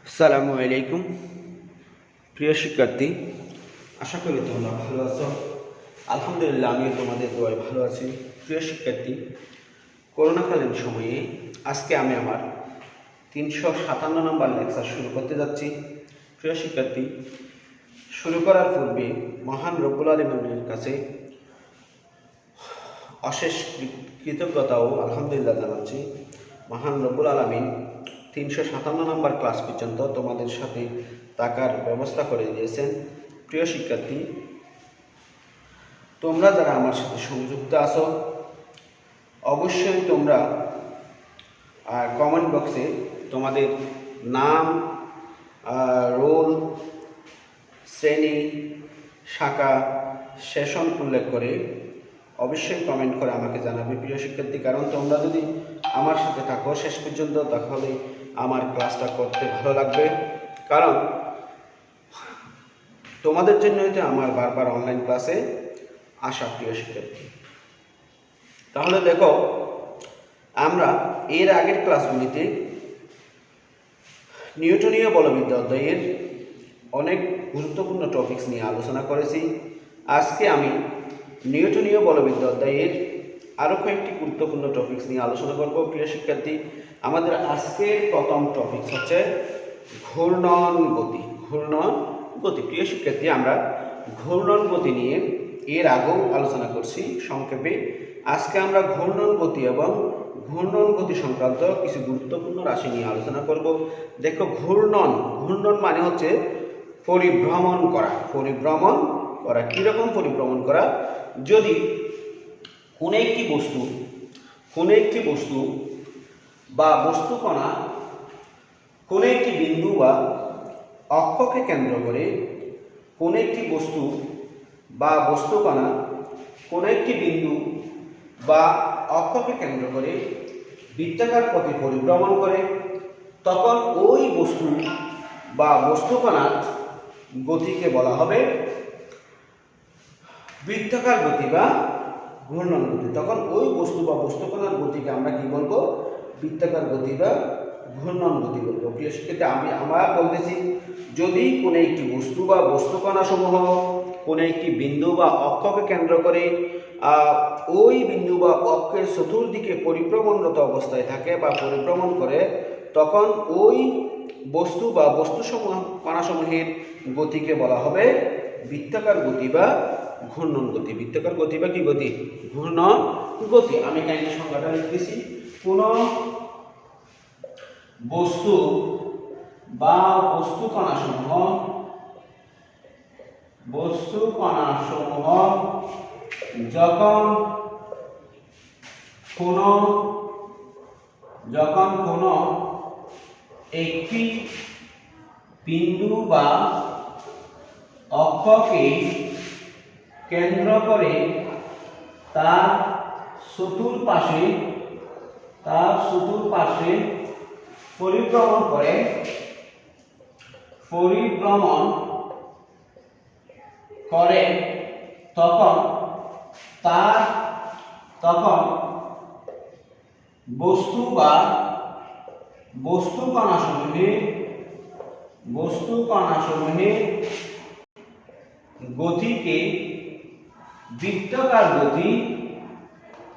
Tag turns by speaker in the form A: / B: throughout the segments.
A: আসসালামু আলাইকুম প্রিয় শিক্ষার্থী, আশা করি তোমরা ভালো আছো। আলহামদুলিল্লাহ, আমিও তোমাদের দোয়ায় ভালো আছি। প্রিয় শিক্ষার্থী, করোনাকালীন সময়ে আজকে আমি আমার 357 নম্বর লেকচার শুরু করতে যাচ্ছি। প্রিয় শিক্ষার্থী, শুরু করার পূর্বে মহান রব্বুল আলামিনের কাছে অশেষ কৃতজ্ঞতা ও আলহামদুলিল্লাহ জানাচ্ছি। মহান রব্বুল আলামিন 357 নম্বর ক্লাস পর্যন্ত তোমাদের সাথে থাকার ব্যবস্থা করে দিয়েছেন। প্রিয় শিক্ষার্থী, তোমরা যারা আমার সাথে সংযুক্ত আছো, অবশ্যই তোমরা কমেন্ট বক্সে তোমাদের নাম, রোল, শ্রেণী, শাখা, সেশন উল্লেখ করে অবশ্যই কমেন্ট করে আমাকে জানাবে। প্রিয় শিক্ষার্থী, কারণ তোমরা যদি আমার সাথে থাকো শেষ পর্যন্ত, তাহলে আমার ক্লাসটা করতে ভালো লাগবে। কারণ তোমাদের জন্যই তো আমার বারবার অনলাইন ক্লাসে আসা। প্রিয় শিক্ষার্থী, তাহলে দেখো, আমরা এর আগের ক্লাসগুলিতে নিউটনীয় বলবিদ্যা অধ্যায়ের অনেক গুরুত্বপূর্ণ টপিকস নিয়ে আলোচনা করেছি। আজকে আমি নিউটনীয় বলবিদ্যা অধ্যায়ের আরও কয়েকটি গুরুত্বপূর্ণ টপিকস নিয়ে আলোচনা করব। প্রিয় শিক্ষার্থী, আমাদের আজকের প্রথম টপিকস হচ্ছে ঘূর্ণন গতি। ঘূর্ণন গতি। প্রিয় শিক্ষার্থী, আমরা ঘূর্ণন গতি নিয়ে এর আগেও আলোচনা করছি সংক্ষেপে। আজকে আমরা ঘূর্ণন গতি এবং ঘূর্ণন গতি সংক্রান্ত কিছু গুরুত্বপূর্ণ রাশি নিয়ে আলোচনা করব। দেখো, ঘূর্ণন মানে হচ্ছে পরিভ্রমণ করা। পরিভ্রমণ করা কীরকম পরিভ্রমণ করা? যদি কোনো একটি বস্তু বা বস্তুকণা কোনো একটি বিন্দু বা অক্ষকে কেন্দ্র করে, কোনো একটি বস্তু বা বস্তুকণা কোনো একটি বিন্দু বা অক্ষকে কেন্দ্র করে বৃত্তাকার পথে পরিভ্রমণ করে, তখন ওই বস্তু বা বস্তুকণার গতিকে বলা হবে বৃত্তাকার গতি বা ঘূর্ণন গতি। তখন ওই বস্তু বা বস্তুকণার গতিকে আমরা কি বলবো? বৃত্তাকার গতি বা ঘূর্ণন গতি বলবো। প্রিয় শিক্ষার্থী, আমরা বলতেছি, যদি কোনো একটি বস্তু বা বস্তুকণা সমূহ কোনো একটি বিন্দু বা অক্ষকে কেন্দ্র করে ওই বিন্দু বা অক্ষের চতুর্দিকে পরিভ্রমণরত অবস্থায় থাকে বা পরিভ্রমণ করে, তখন ওই বস্তু বা বস্তুসমূহ কণাসমূহের গতিকে বলা হবে বৃত্তাকার গতি বা ঘূর্ণন গতি। বৃত্তাকার গতি বা কি গতি? ঘূর্ণন গতি। আমি এখানে সংজ্ঞাটা লিখতেছি। কোন বস্তু বা বস্তুকণাসমূহ যখন কোনো একটি বিন্দু বা অক্ষকে কেন্দ্র করে তার চতুর্পাশে পরিভ্রমণ করে, তখন বস্তু বা বস্তুকণাসমূহের গতিকে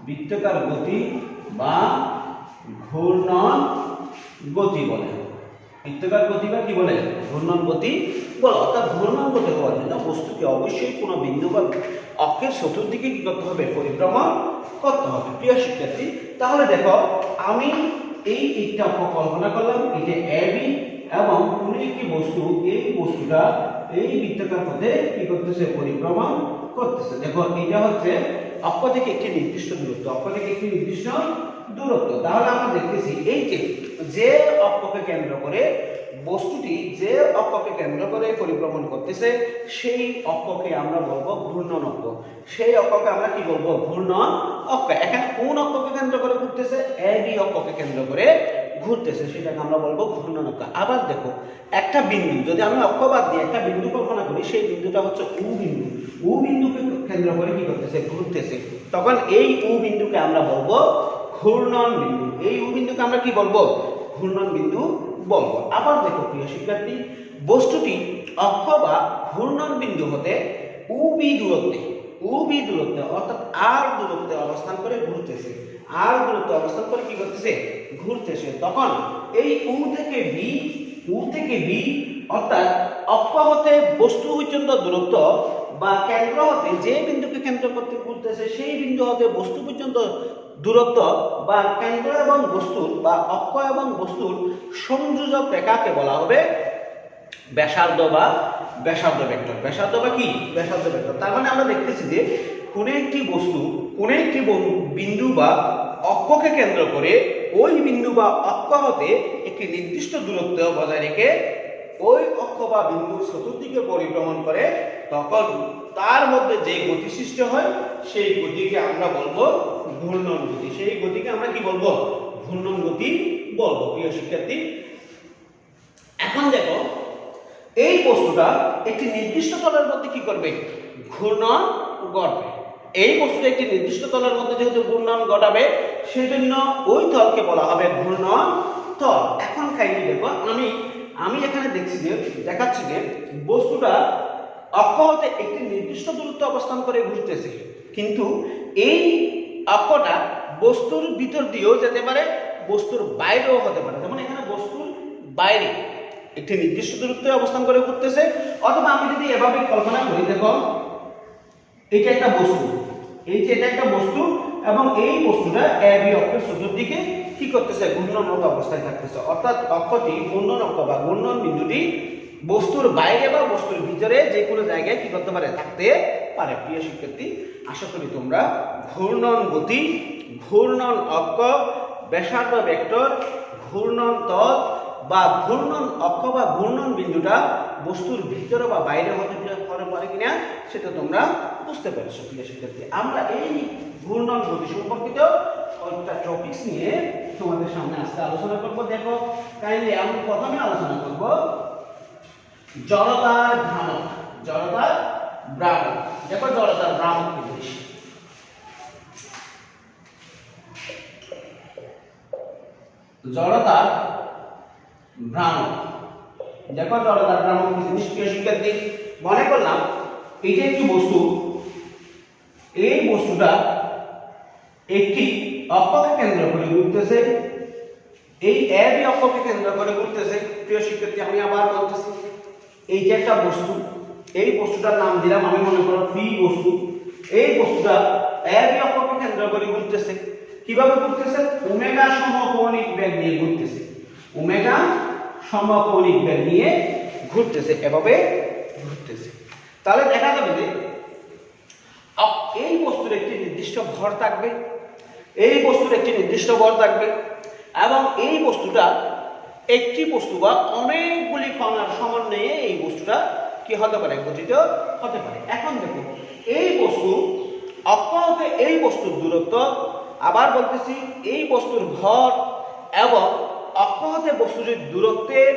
A: বৃত্তাকার গতি বা ঘূর্ণন গতি বলে। বৃত্তাকার গতি বা কি বলে? ঘূর্ণন গতি বলে। অর্থাৎ ঘূর্ণন গতি হওয়ার জন্য বস্তুকে অবশ্যই কোনো বিন্দু বা অক্ষের চতুর্দিকে কি করতে হবে? পরিভ্রমণ করতে হবে। প্রিয় শিক্ষার্থী, তাহলে দেখো, আমি একটা অক্ষ কল্পনা করলাম, এটা এবি, এবং কোনো একটি বস্তু, এই বস্তুটা এই বৃত্তাকার পথে কি করতেছে? পরিভ্রমণ করতেছে। দেখো, এটা হচ্ছে অক্ষ থেকে একটি নির্দিষ্ট দূরত্ব। তাহলে আমরা দেখতেছি, এই যে অক্ষকে কেন্দ্র করে বস্তুটি যে অক্ষকে কেন্দ্র করে পরিভ্রমণ করতেছে, সেই অক্ষকে আমরা বলবো ঘূর্ণন অক্ষ। সেই অক্ষকে আমরা কি বলবো? ঘূর্ণন অক্ষ। এখানে কোন অক্ষকে কেন্দ্র করে ঘুরতেছে? এবি অক্ষকে কেন্দ্র করে ঘুরতেছে, সেটাকে আমরা বলবো ঘূর্ণন অক্ষ। আবার দেখো, একটা বিন্দু, যদি আমি অক্ষ বাদ দিয়ে একটা বিন্দু কল্পনা করি, সেই বিন্দুটা হচ্ছে ও বিন্দুকে কেন্দ্র করে কি করতেছে? ঘুরতেছে। তখন এই ও বিন্দুকে আমরা বলবো ঘূর্ণন বিন্দু। এই ও বিন্দুকে আমরা কি বলবো? ঘূর্ণন বিন্দু বলবো। আবার দেখো প্রিয় শিক্ষার্থী, বস্তুটি অক্ষ বা ঘূর্ণন বিন্দু হতে উবি দূরত্বে অর্থাৎ আর দূরত্বে অবস্থান করে ঘুরতেছে। আর দূরত্বে অবস্থান করে কি করতেছে? ঘুরতেছে। তখন এই উ থেকে বি অর্থাৎ অক্ষ হতে বস্তু পর্যন্ত দূরত্ব বা কেন্দ্র হতে যে বিন্দুকে কেন্দ্র করতে ঘুরতেছে সেই বিন্দু হতে বস্তু পর্যন্ত দূরত্ব বা কেন্দ্র এবং বস্তুর বা অক্ষ এবং বস্তুর সংযোজক রেখাকে বলা হবে ব্যাসার্ধ বা ব্যাসার্ধ ভেক্টর। ব্যাসার্ধ বা কি? ব্যাসার্ধ ভেক্টর। তার মানে আমরা দেখতেছি যে কোন একটি বস্তু কোন একটি বিন্দু বা অক্ষকে কেন্দ্র করে ওই বিন্দু বা অক্ষ হতে একটি নির্দিষ্ট দূরত্ব বজায় রেখে ওই অক্ষ বা বিন্দুর চতুর্দিকে পরিভ্রমণ করে, তখন তার মধ্যে যে গতি সৃষ্টি হয় সেই গতিকে আমরা বলবো ঘূর্ণন গতি। সেই গতিকে আমরা কি বলবো? ঘূর্ণন গতি বলবো। প্রিয় শিক্ষার্থী, এখন দেখো এই বস্তুটা একটি নির্দিষ্ট তলের মধ্যে কি করবে? ঘূর্ণন ঘটবে। এই বস্তুটা একটি নির্দিষ্ট তলের মধ্যে যেহেতু ঘূর্ণন ঘটাবে, সেজন্য ওই তলকে বলা হবে ঘূর্ণন তল। এখন কাইন্ডলি দেখো, আমি এখানে দেখাচ্ছি যে বস্তুটা অক্ষ হতে একটি নির্দিষ্ট দূরত্ব অবস্থান করে ঘুরতেছে, কিন্তু এই অক্ষটা বস্তুর ভিতর দিয়েও যেতে পারে, বস্তুর বাইরেও হতে পারে। যেমন এখানে বস্তুর বাইরে একটি নির্দিষ্ট দূরত্বে অবস্থান করে ঘুরতেছে, অথবা আমি যদি এভাবে কল্পনা করি, দেখো এটা একটা বস্তু, এটা একটা বস্তু এবং এই বস্তুটা এ বি অক্ষের চতুর্দিকে কি করতেছে? ঘূর্ণনরত অবস্থায় থাকতেছে। অর্থাৎ অক্ষটি ঘূর্ণন অক্ষ বা ঘূর্ণন বিন্দুটি বস্তুর বাইরে বা বস্তুর ভিতরে যে কোনো জায়গায় কি করতে পারে? থাকতে পারে। প্রিয় শিক্ষার্থী, আশা করি তোমরা ঘূর্ণন গতি, ঘূর্ণন অক্ষ, ব্যাসার্ধ ভেক্টর, ঘূর্ণন তল বা ঘূর্ণন অক্ষ বা ঘূর্ণন বিন্দুটা বস্তুর ভিতরে বা বাইরে হতে পারে কিনা সেটা তোমরা বুঝতে পেরেছো। প্রিয় শিক্ষার্থী, আমরা এই ঘূর্ণন গতি সম্পর্কিত কয়েকটা টপিকস নিয়ে তোমাদের সামনে আজকে আলোচনা করব। দেখো কাইন্ডলি আমি প্রথমে আলোচনা করব জড়তার ভ্রামক। জড়তার ভ্রামক, দেখো জড়তার ভ্রামক কি জিনিস। জড়তার ভ্রামক, দেখো জড়তার ভ্রামক কি জিনিস। প্রিয় শিক্ষার্থী, মনে করলাম এটা একটি বস্তু, এই বস্তুটা একটি অক্ষকে কেন্দ্র করে ঘুরতেছে, এই এ বি অক্ষকে কেন্দ্র করে ঘুরতেছে। প্রিয় শিক্ষার্থী, আমি আবার বলতেছি, এই যে একটা বস্তু, এই বস্তুটার নাম দিলাম আমি মনে করো পি বস্তু। এই বস্তুটা এ বি অক্ষকে কেন্দ্র করে ঘুরতেছে। কিভাবে ঘুরতেছে? ওমেগা সমকৌণিক বেগ নিয়ে ঘুরতেছে। ওমেগা সমকৌণিক বেগ নিয়ে ঘুরতেছে, এভাবে ঘুরতেছে। তাহলে দেখা যাবে যে এই বস্তুর একটি নির্দিষ্ট ভর থাকবে, এই বস্তুর একটি নির্দিষ্ট ভর থাকবে এবং এই বস্তুটা একটি বস্তু বা অনেকগুলি কণার সমন্বয়ে এই বস্তুটা কি হতে পারে? গঠিত হতে পারে। এখন দেখো এই বস্তু অক্ষ হতে এই বস্তুর দূরত্ব, আবার বলতেছি এই বস্তুর ভর এবং অক্ষ হতে বস্তুটির দূরত্বের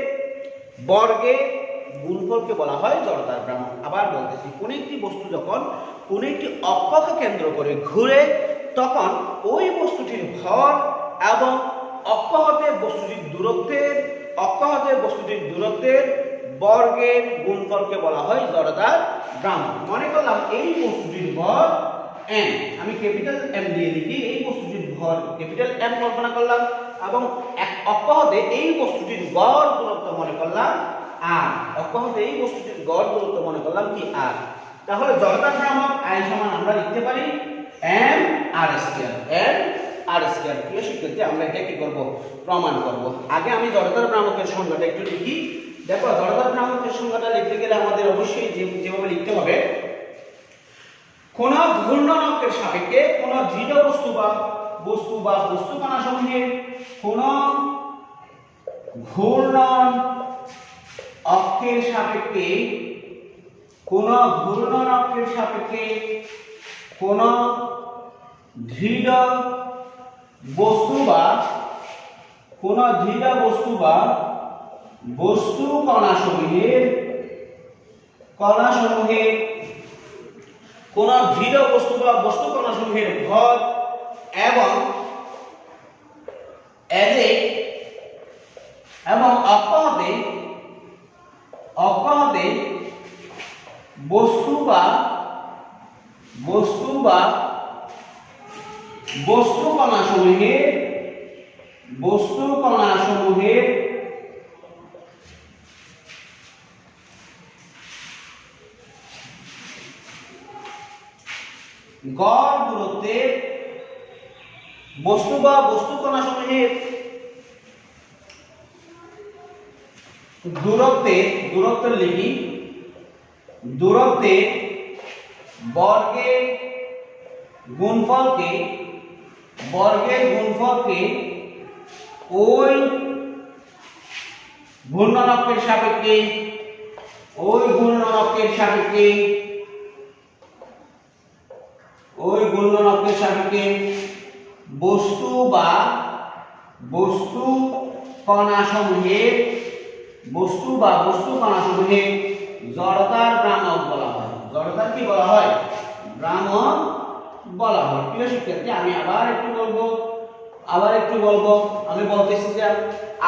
A: বর্গের গুণফলকে বলা হয় জড়তার ভ্রামক। আবার বলতেছি, কোন একটি বস্তু যখন কোন একটি অক্ষকে কেন্দ্র করে ঘুরে, তখন ওই বস্তুটির ভর এবং অক্ষ হতে বস্তুটির দূরত্বের বর্গের গুণফলকে বলা হয় জড়তার ভ্রামক। মনে করলাম এই বস্তুটির ভর m, আমি ক্যাপিটাল M দিয়ে লিখি, এই বস্তুটির ভর ক্যাপিটাল M কল্পনা করলাম এবং অক্ষ হতে এই বস্তুটির গড় দূরত্ব মনে করলাম r, অক্ষ হতে এই বস্তুটির গড় দূরত্ব মনে করলাম কি r। তাহলে জড়তার ভ্রামক I সমান আমরা লিখতে পারি m r square, m r square. প্রিয় শিক্ষার্থী, আমরা এটা কি করব? প্রমাণ করব। আগে আমি জড়তার ভ্রামকের সংজ্ঞাটা একটু লিখি। দেখো জড়তার ভ্রামকের সংজ্ঞাটা লিখতে গেলে আমাদের অবশ্যই যেভাবে লিখতে হবে, কোন ঘূর্ণন অক্ষের সাপেক্ষে কোন দৃঢ় বস্তু বা বস্তু কণা সমূহের কোন ঘূর্ণন অক্ষের সাপেক্ষে কোন দৃঢ় বস্তু বা বস্তু কণা সমূহের কোন দৃঢ় বস্তু বা বস্তু কণা সমূহের ভর এবং অক্ষ বস্তু বা বস্তু কণাসমূহের গড় দূরত্বের বস্তু কণাসমূহের দূরত্ব লিখি দূরত্বের বর্গের গুণফলকে ওই ঘূর্ণনকের সাপেক্ষে বস্তু কণাসমূহের জড়তার ভ্রামক বলা হয়। জড়তার কি বলা হয়? ভ্রামক বলা হয়। প্রিয় শিক্ষার্থী, আমি আবার একটু বলবো। আমি বলতেছি যে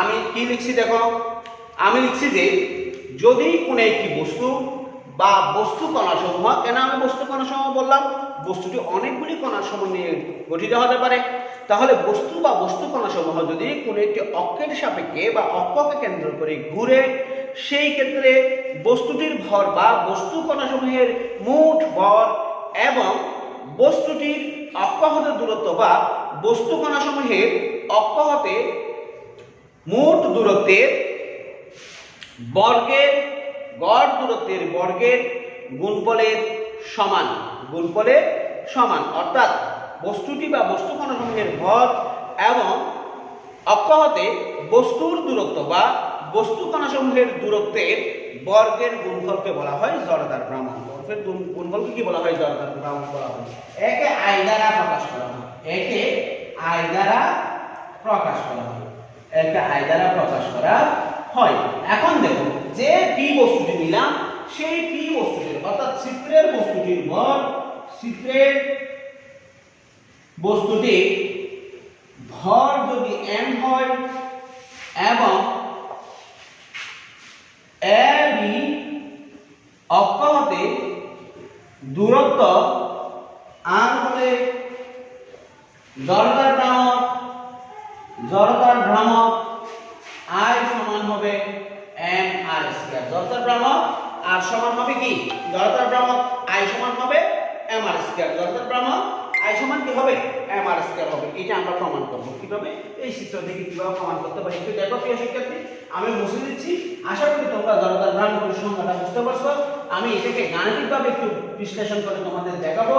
A: আমি কি লিখছি দেখো, আমি লিখছি যে যদি কোনো একটি বস্তু বা বস্তু কণাসমূহ, কেন আমি বস্তু কণাসমূহ বললাম? বস্তুটি অনেকগুলি কণার সমন্বয়ে গঠিত হতে পারে। তাহলে বস্তু বা বস্তু কণাসমূহ যদি কোনো একটি অক্ষের সাপেক্ষে বা অক্ষকে কেন্দ্র করে ঘুরে, সেই ক্ষেত্রে বস্তুটির ভর বা বস্তু কণাসমূহের মোট ভর এবং বস্তুটির অক্ষ হতে দূরত্ব বা বস্তু কণাসমূহের অক্ষ হতে মোট দূরত্বের গড় দূরত্বের বর্গের গুণফলের সমান। অর্থাৎ বস্তুটি বা বস্তু কণাসমূহের ভর এবং অক্ষ হতে বস্তুর দূরত্ব বা বস্তু কণাসমূহের দূরত্বের বর্গের গুণফলকে বলা হয় জড়তার ভ্রামক। গুণফলকে কি বলা হয়? জড়তার ভ্রামক বলা হয়। একে আই দ্বারা প্রকাশ করা হয়। এখন দেখো, যে পি বস্তুটি নিলাম, সেই পি বস্তুটির অর্থাৎ চিত্রের বস্তুটির ভর, যদি m হয় এবং এ বি অক্ষ হতে দূরত্ব r হলে জড়তার ভ্রামক I সমান হবে mr স্কয়ার। জড়তার ভ্রামক r সমান হবে কি? জড়তার ভ্রামক I সমান হবে mr স্কয়ার। জড়তার ভ্রামক I সমান কি হবে? mr স্কয়ার হবে। এটা আমরা প্রমাণ করব। কিভাবে? এই চিত্র থেকে কিভাবে প্রমাণ করতে পারি একটু দেখো প্রিয় শিক্ষার্থী। আমি মুছে দিচ্ছি। আশা করি তোমরা জড়তার ভ্রামকের সংজ্ঞাটা বুঝতে পারছো। আমি এটাকে গাণিতিকভাবে একটু বিশ্লেষণ করে তোমাদের দেখাবো।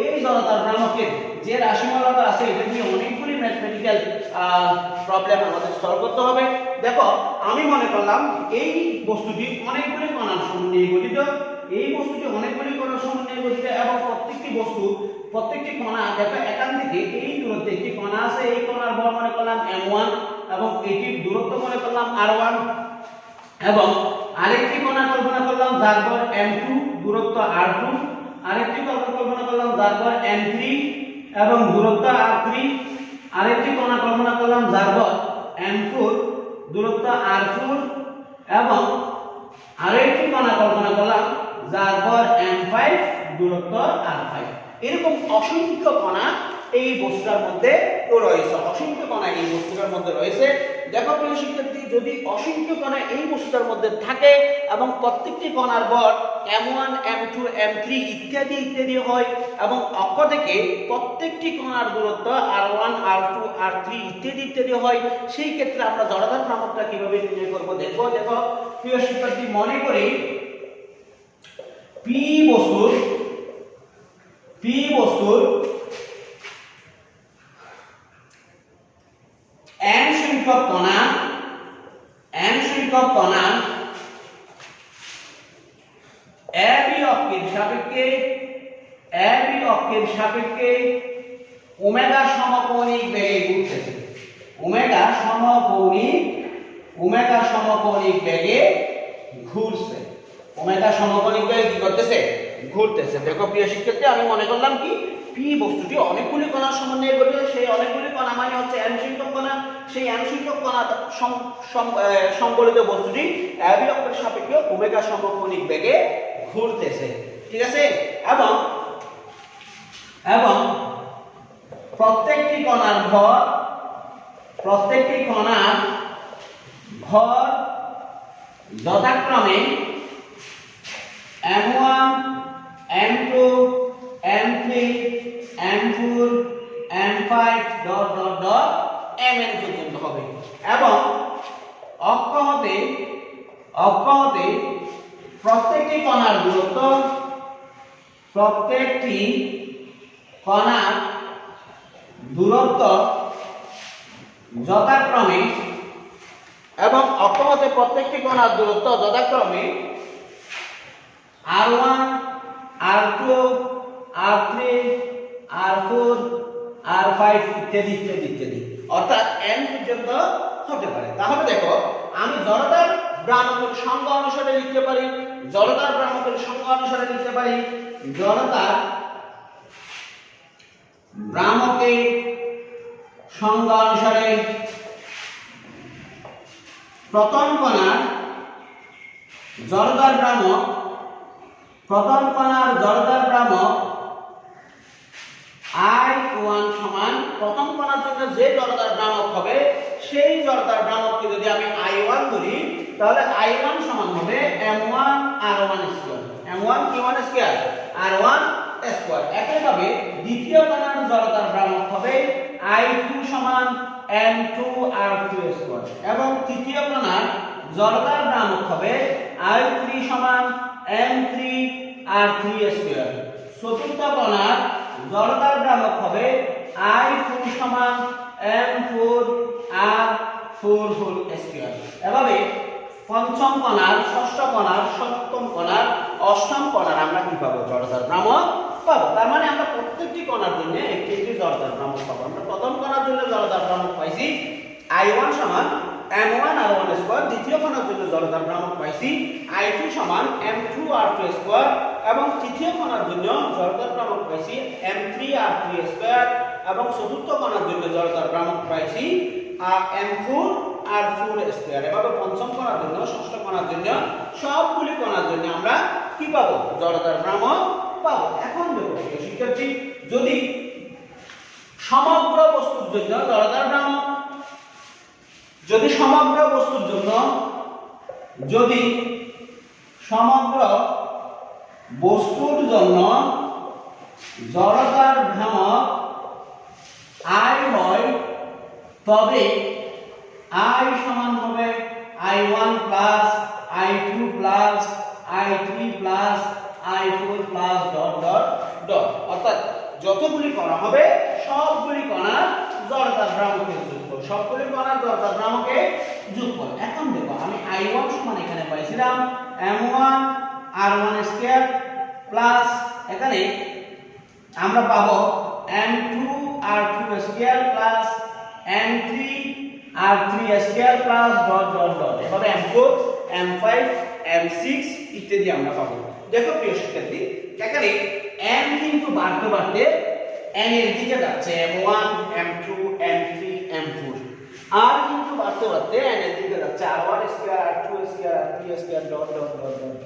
A: এই জড়তার ভ্রামকের যে রাশিমালাটা আছে, এটা নিয়ে অনেকগুলি ম্যাথমেটিক্যাল প্রবলেম আমাদের সলভ করতে হবে। দেখো, আমি মনে করলাম এই বস্তুটি অনেকগুলি কণার সমন্বয়ে গঠিত। এবং প্রত্যেকটি কণা দেখো, এখান থেকে এই দূরত্বে একটি কণা আছে, এই কণার ভর মনে করলাম m1 এবং এটির দূরত্ব মনে করলাম r1, এবং আরেকটি কণা কল্পনা করলাম যার ভর m2, দূরত্ব r2, আরেকটি কল্পনা করলাম যার ভর m3 এবং দূরত্ব r3, আরেকটি কণা কল্পনা করলাম যার ভর m4, দূরত্ব r4, এবং আরেকটি কণা কল্পনা করলাম যার ভর m5, দূরত্ব r5। এরকম অসংখ্য কণা এই বস্তুটার মধ্যে রয়েছে। দেখো প্রিয় শিক্ষার্থী, যদি অসংখ্য কণা এই বস্তুটার মধ্যে থাকে এবং প্রত্যেকটি কণার ভর m1, m2, m3 ইত্যাদি হয় এবং অক্ষ থেকে প্রত্যেকটি কণার দূরত্ব r1, r2, r3 ইত্যাদি হয়, সেই ক্ষেত্রে আমরা জড়তার ভ্রামকটা কিভাবে নির্ণয় করব দেখো প্রিয় শিক্ষার্থী, মনে করি পি বস্তুর m সংখ্যক কণা ab অক্ষের সাপেক্ষে ওমেগা সমকৌণিক বেগে ঘুরতেছে। ওমেগা সমকৌণিক বেগে ঘুরছে। কি করতেছে? ঘুরতেছে। দেখো প্রিয় শিক্ষার্থী, আমি মনে করলাম কি পি বস্তুটি অনেকগুলি কণার সমন্বয়ে গঠিত। সেই অনেকগুলি কণা মানে হচ্ছে m সংখ্যক কণা। সেই m সংখ্যক কণা সংবলিত বস্তুটি ab অক্ষের সাপেক্ষে ওমেগা সমকৌণিক বেগে ঘুরতেছে, ঠিক আছে। এবং এবং প্রত্যেকটি কণার ভর যথাক্রমে m1 m2 m3 m4 m5 mn পর্যন্ত হবে। এবং অক্ষ হতে প্রত্যেকটি কণার দূরত্ব যথাক্রমে r1 r2 r3 r4 r5 ইত্যাদি ইত্যাদি ইত্যাদি, অর্থাৎ n পর্যন্ত হতে পারে। তাহলে দেখো আমি জড়তার ভ্রামকের সংজ্ঞা অনুসারে লিখতে পারি, জড়তার ভ্রামকের সংজ্ঞা অনুসারে লিখতে পারি, জড়তার ভ্রামকের সংজ্ঞা অনুসারে প্রথম কণার জড়তার ভ্রামক I1 সমান প্রথম কণার জন্য যে জড়তার ভ্রামক হবে সেই জড়তার ভ্রামককে যদি আমি I1 ধরি তাহলে I1 সমান হবে m1 r1 square, m1 q1 square r1 square. একইভাবে দ্বিতীয় কণার জড়তার ভ্রামক হবে I2 সমান m2 r2 স্কয়ার এবং তৃতীয় কণার জড়তার ভ্রামক হবে I3 সমান m3 r3 স্কয়ার। চতুর্থ কণার জড়তার ভ্রামক হবে I4 সমান m4 r4 হোল স্কয়ার। এভাবে পঞ্চম কণার, ষষ্ঠ কণার, সপ্তম কণার, অষ্টম কণার আমরা কি পাবো? জড়তার ভ্রামক পাবো। তার মানে আমরা প্রত্যেকটি কণার জন্য একটি জড়তার ভ্রামক পাবো। আমরা প্রথম কণার জন্য জড়তার ভ্রামক পাইছি I1 সমান m1 r1 স্কয়ার, দ্বিতীয় কণার জন্য জড়তার ভ্রামক পাইছি I2 সমান m2 r2 স্কয়ার এবং তৃতীয় কণার জন্য জড়তার ভ্রামক পাইছি m3 r3 স্কয়ার এবং চতুর্থ কণার জন্য জড়তার ভ্রামক পাইছি m4 r4 স্কয়ার। এভাবে পঞ্চম কণার জন্য, ষষ্ঠ কণার জন্য, সবগুলি কণার জন্য আমরা কি পাবো? জড়তার ভ্রামক পাবো। এখন দেখো শিক্ষার্থী, যদি সমগ্র বস্তুর জন্য জড়তার ভ্রামক, যদি সমগ্র বস্তুর জন্য জড়তার ভ্রামক I হয় তবে I সমান হবে I1 plus I2 plus I3 plus I4 plus dot dot dot, অর্থাৎ যতগুলি কণা হবে সবগুলি কণার জড়তার ভ্রামকের যোগফল, সবগুলি কণার জড়তার ভ্রামকের যোগফল। এখন দেখো আমি I1 সমান এখানে পাইছিলাম m1 r1 স্কয়ার প্লাস এখানে আমরা পাবো m2 r2 square plus m3 r3 square plus dot dot dot, এভাবে m4 m5 m6 ইত্যাদি আমরা পাবো। দেখো প্রিয় শিক্ষার্থী, এখানে m কিন্তু বাড়তে বাড়তে n এর দিকে যাচ্ছে, m1 m2 m3 m4, r কিন্তু বাড়তে বাড়তে n এর দিকে যাচ্ছে, r1 square r2 square r3 square dot dot dot dot.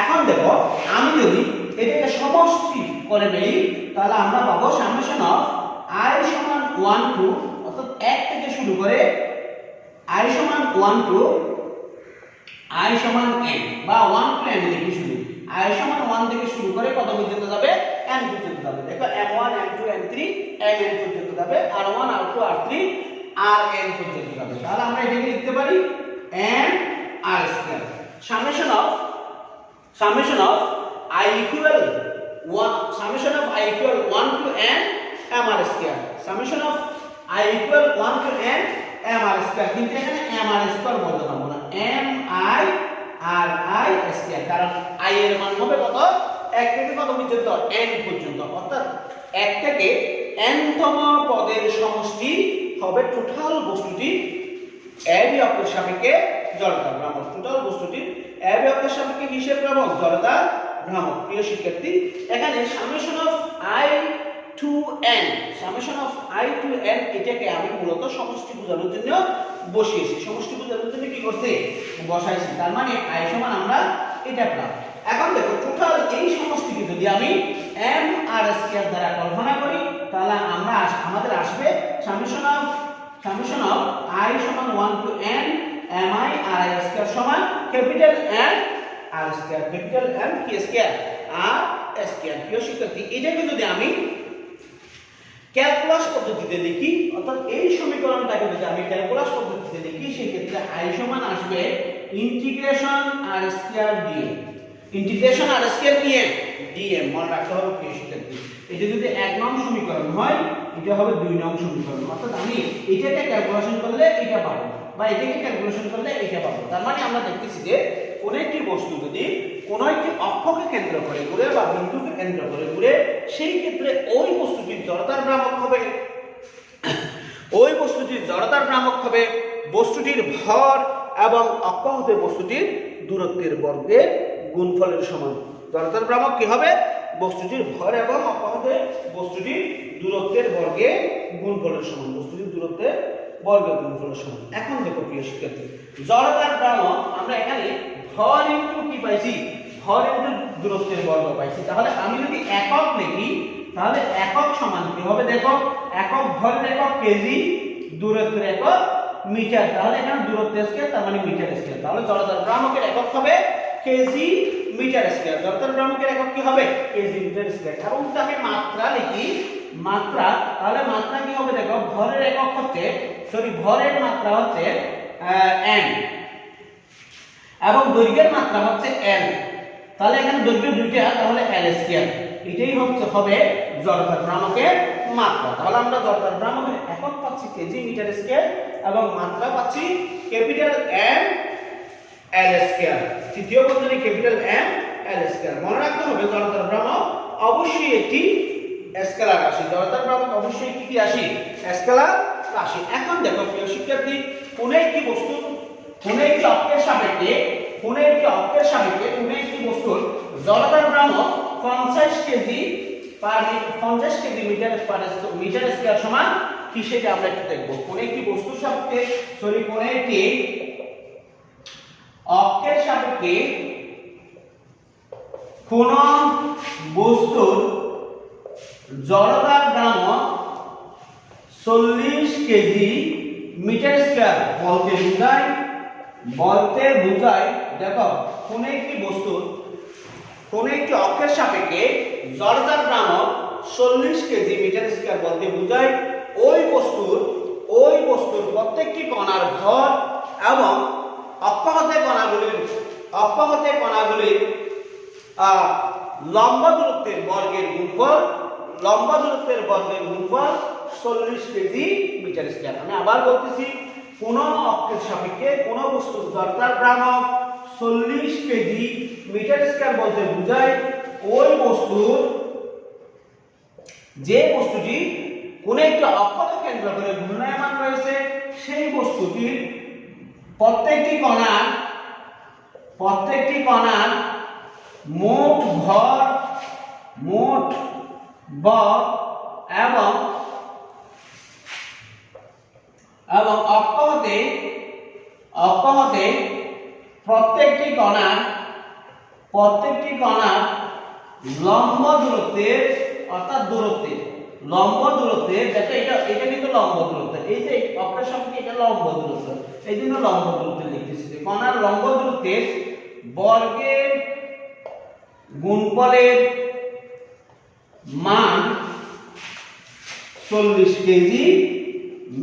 A: এখন দেখো আমি যদি এটাকে সমষ্টি করে নেই তাহলে আমরা পাবো সামেশন অফ I সমান 1 টু, অর্থাৎ 1 থেকে শুরু করে I সমান 1 টু I সমান n বা 1 টু n থেকে শুরু, I সমান 1 থেকে শুরু করে কত পর্যন্ত যাবে? n পর্যন্ত যাবে। দেখো m1 m2 m3 mn পর্যন্ত যাবে, r1 r2 r3 rn পর্যন্ত যাবে। তাহলে আমরা এটাকে লিখতে পারি n r square summation of I equal 1 to n mr square, summation of I equal 1 to n mr square. কিন্তু এখানে mr স্কয়ার বলতে পারবো না, mi ri স্কয়ার, কারণ i এর মান হবে কত? 1 থেকে কত পর্যন্ত? n পর্যন্ত, অর্থাৎ 1 থেকে n তম পদের সমষ্টি হবে টোটাল বস্তুটি ab অক্ষের সাপেক্ষে জড়তার ভ্রামক, টোটাল বস্তুটির ab অক্ষের সাপেক্ষে কিসের ভ্রামক? জড়তার ভ্রামক। প্রিয় শিক্ষার্থী, এখানে summation of I to n, summation of I to n এটাকে আমি মূলত সমষ্টি বোঝানোর জন্য বসিয়েছি, সমষ্টি বোঝানোর জন্য কি করতে বসাইছি। তার মানে I সমান আমরা এটা পেলাম। এখন দেখো টোটাল এই সমষ্টিকে যদি আমি m r স্কয়ার দ্বারা কল্পনা করি তাহলে আমাদের আসবে সামেশন অফ i সমান 1 to n mi r i square সমান capital M r square, capital M কি স্কয়ার r স্কয়ার। প্রিয় শিক্ষার্থী, এটাকে যদি আমি ক্যালকুলাস পদ্ধতিতে লিখি, অর্থাৎ এই সমীকরণটাকে যদি আমি ক্যালকুলাস পদ্ধতিতে লিখি, সেই ক্ষেত্রে i সমান আসবে integration r square dm, integration r square dm মনে রাখতে হবে প্রিয় শিক্ষার্থী। এটা যদি 1 নং সমীকরণ হয়, এটা হবে 2 নং সমীকরণ, অর্থাৎ আমি এটাকে ক্যালকুলেশন করলে এটা পাবো বা এটাকে ক্যালকুলেশন করলে এটা পাবো। তার মানে আমরা দেখতেছি যে কোন একটি বস্তু যদি কোন একটি অক্ষকে কেন্দ্র করে ঘুরে বা বিন্দুকে কেন্দ্র করে ঘুরে, সেই ক্ষেত্রে ওই বস্তুটির জড়তার ভ্রামক হবে, ওই বস্তুটির জড়তার ভ্রামক হবে বস্তুটির ভর এবং অক্ষ হতে বস্তুটির দূরত্বের বর্গের গুণফলের সমান। জড়তার ভ্রামক কি হবে? বস্তুটির ভর এবং অক্ষ হতে বস্তুটির দূরত্বের বর্গের গুণফলের সমান, বস্তুটির দূরত্বের বর্গের গুণফলের সমান। এখন দেখো প্রিয় শিক্ষার্থী, জড়তার ভ্রামক আমরা এখানে ভর ইনটু কি পাইছি? ভর ইনটু দূরত্বের বর্গ পাইছি। তাহলে আমি যদি একক লিখি তাহলে একক সমান কি হবে? দেখো, একক ভরের একক কেজি, দূরত্বের একক মিটার। তাহলে এখানে দূরত্বের স্কেয়ার, তার মানে মিটার স্কেয়ার। তাহলে জড়তার ভ্রামকের একক হবে কেজি মিটার স্কয়ার। জড়তার ভ্রামকের একক কি হবে? KG metre square. এবং তাকে মাত্রা লিখি, মাত্রা, তাহলে মাত্রা কি হবে? দেখো, ভরের একক হচ্ছে ভরের মাত্রা হচ্ছে m এবং দৈর্ঘ্যের মাত্রা হচ্ছে l। তাহলে এখানে দৈর্ঘ্য দুইটা, তাহলে l স্কয়ার। এটাই হবে জড়তার ভ্রামকের মাত্রা। তাহলে আমরা জড়তার ভ্রামকের একক পাচ্ছি কেজি মিটার স্কয়ার এবং মাত্রা পাচ্ছি ক্যাপিটাল M l স্কয়ার। তৃতীয় বন্ধনী ক্যাপিটাল M l স্কয়ার। মনে রাখতে হবে জড়তার ভ্রামক অবশ্যই একটি স্কেলার রাশি। জড়তার ভ্রামক অবশ্যই কি রাশি? স্কেলার রাশি। এখন দেখো প্রিয় শিক্ষার্থী, কোন একটি বস্তু কোন একটি অক্ষের সাপেক্ষে কোন একটি বস্তুর জড়তার ভ্রামক 50 কেজি মিটার স্কয়ার সমান কি, সেটা আমরা একটু দেখব। কোন একটি বস্তুর সাপেক্ষে কোন একটি অক্ষের সাপেক্ষে কোন বস্তুর জড়তার ভ্রামক 40 কেজি মিটার স্কয়ার বলতে বোঝায় দেখো, কোন একটি বস্তুর কোন একটি অক্ষের সাপেক্ষে জড়তার ভ্রামক 40 কেজি মিটার স্কয়ার বলতে বোঝায় ওই বস্তুর প্রত্যেকটি কণার ভর এবং অক্ষ হতে কণাগুলির লম্বা দূরত্বের বর্গের গুণফল 40 কেজি মিটার স্কয়ার। আমি আবার বলতেছি, কোন অক্ষের সাপেক্ষে কোন বস্তুর জড়তার ভ্রামক 40 কেজি মিটার স্কয়ার বলতে বোঝায় ওই যে বস্তুটি কোন একটা অক্ষকে কেন্দ্র করে ঘূর্ণায়মান রয়েছে, সেই বস্তুটির প্রত্যেকটি কণার মোট ভর এবং অক্ষ হতে প্রত্যেকটি কণার লম্ব দূরত্বের, অর্থাৎ লম্ব দূরত্বের, দেখো এটা কিন্তু লম্ব দূরত্ব, এই যে অক্ষের সাপেক্ষে এটা লম্ব দূরত্ব, এই জন্য লম্ব দূরত্ব লিখতেছি। কণার লম্ব দূরত্বের বর্গের গুণফলের মান 40 KG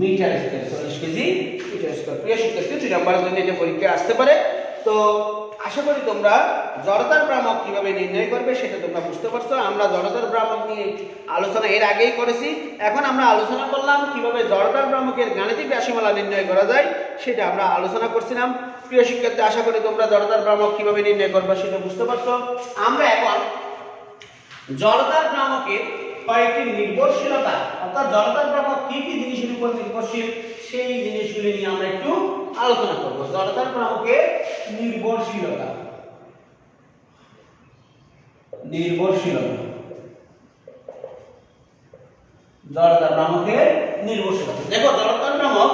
A: metre square. 40 KG metre square. প্রিয় শিক্ষার্থী, 2 নম্বরের জন্য এটা পরীক্ষা আসতে পারে। তো আশা করি তোমরা জড়তার ভ্রামক কিভাবে নির্ণয় করবে সেটা তোমরা বুঝতে পারছো। আমরা জড়তার ভ্রামক নিয়ে আলোচনা এর আগেই করেছি। এখন আমরা আলোচনা করলাম কিভাবে জড়তার ভ্রামকের গাণিতিক রাশিমালা নির্ণয় করা যায়, সেটা আমরা আলোচনা করছিলাম। প্রিয় শিক্ষার্থী, আশা করি তোমরা জড়তার ভ্রামক কিভাবে নির্ণয় করবে সেটা বুঝতে পারছো। আমরা এখন জড়তার ভ্রামকের কয়েকটি নির্ভরশীলতা, অর্থাৎ জড়তার ভ্রামক কি কি জিনিসের উপর নির্ভরশীল, সেই জিনিসগুলি নিয়ে আমরা একটু আলোচনা করব। জড়তার ভ্রামকের নির্ভরশীলতা। জড়তার ভ্রামকের নির্ভরশীলতা। দেখো, জড়তার ভ্রামক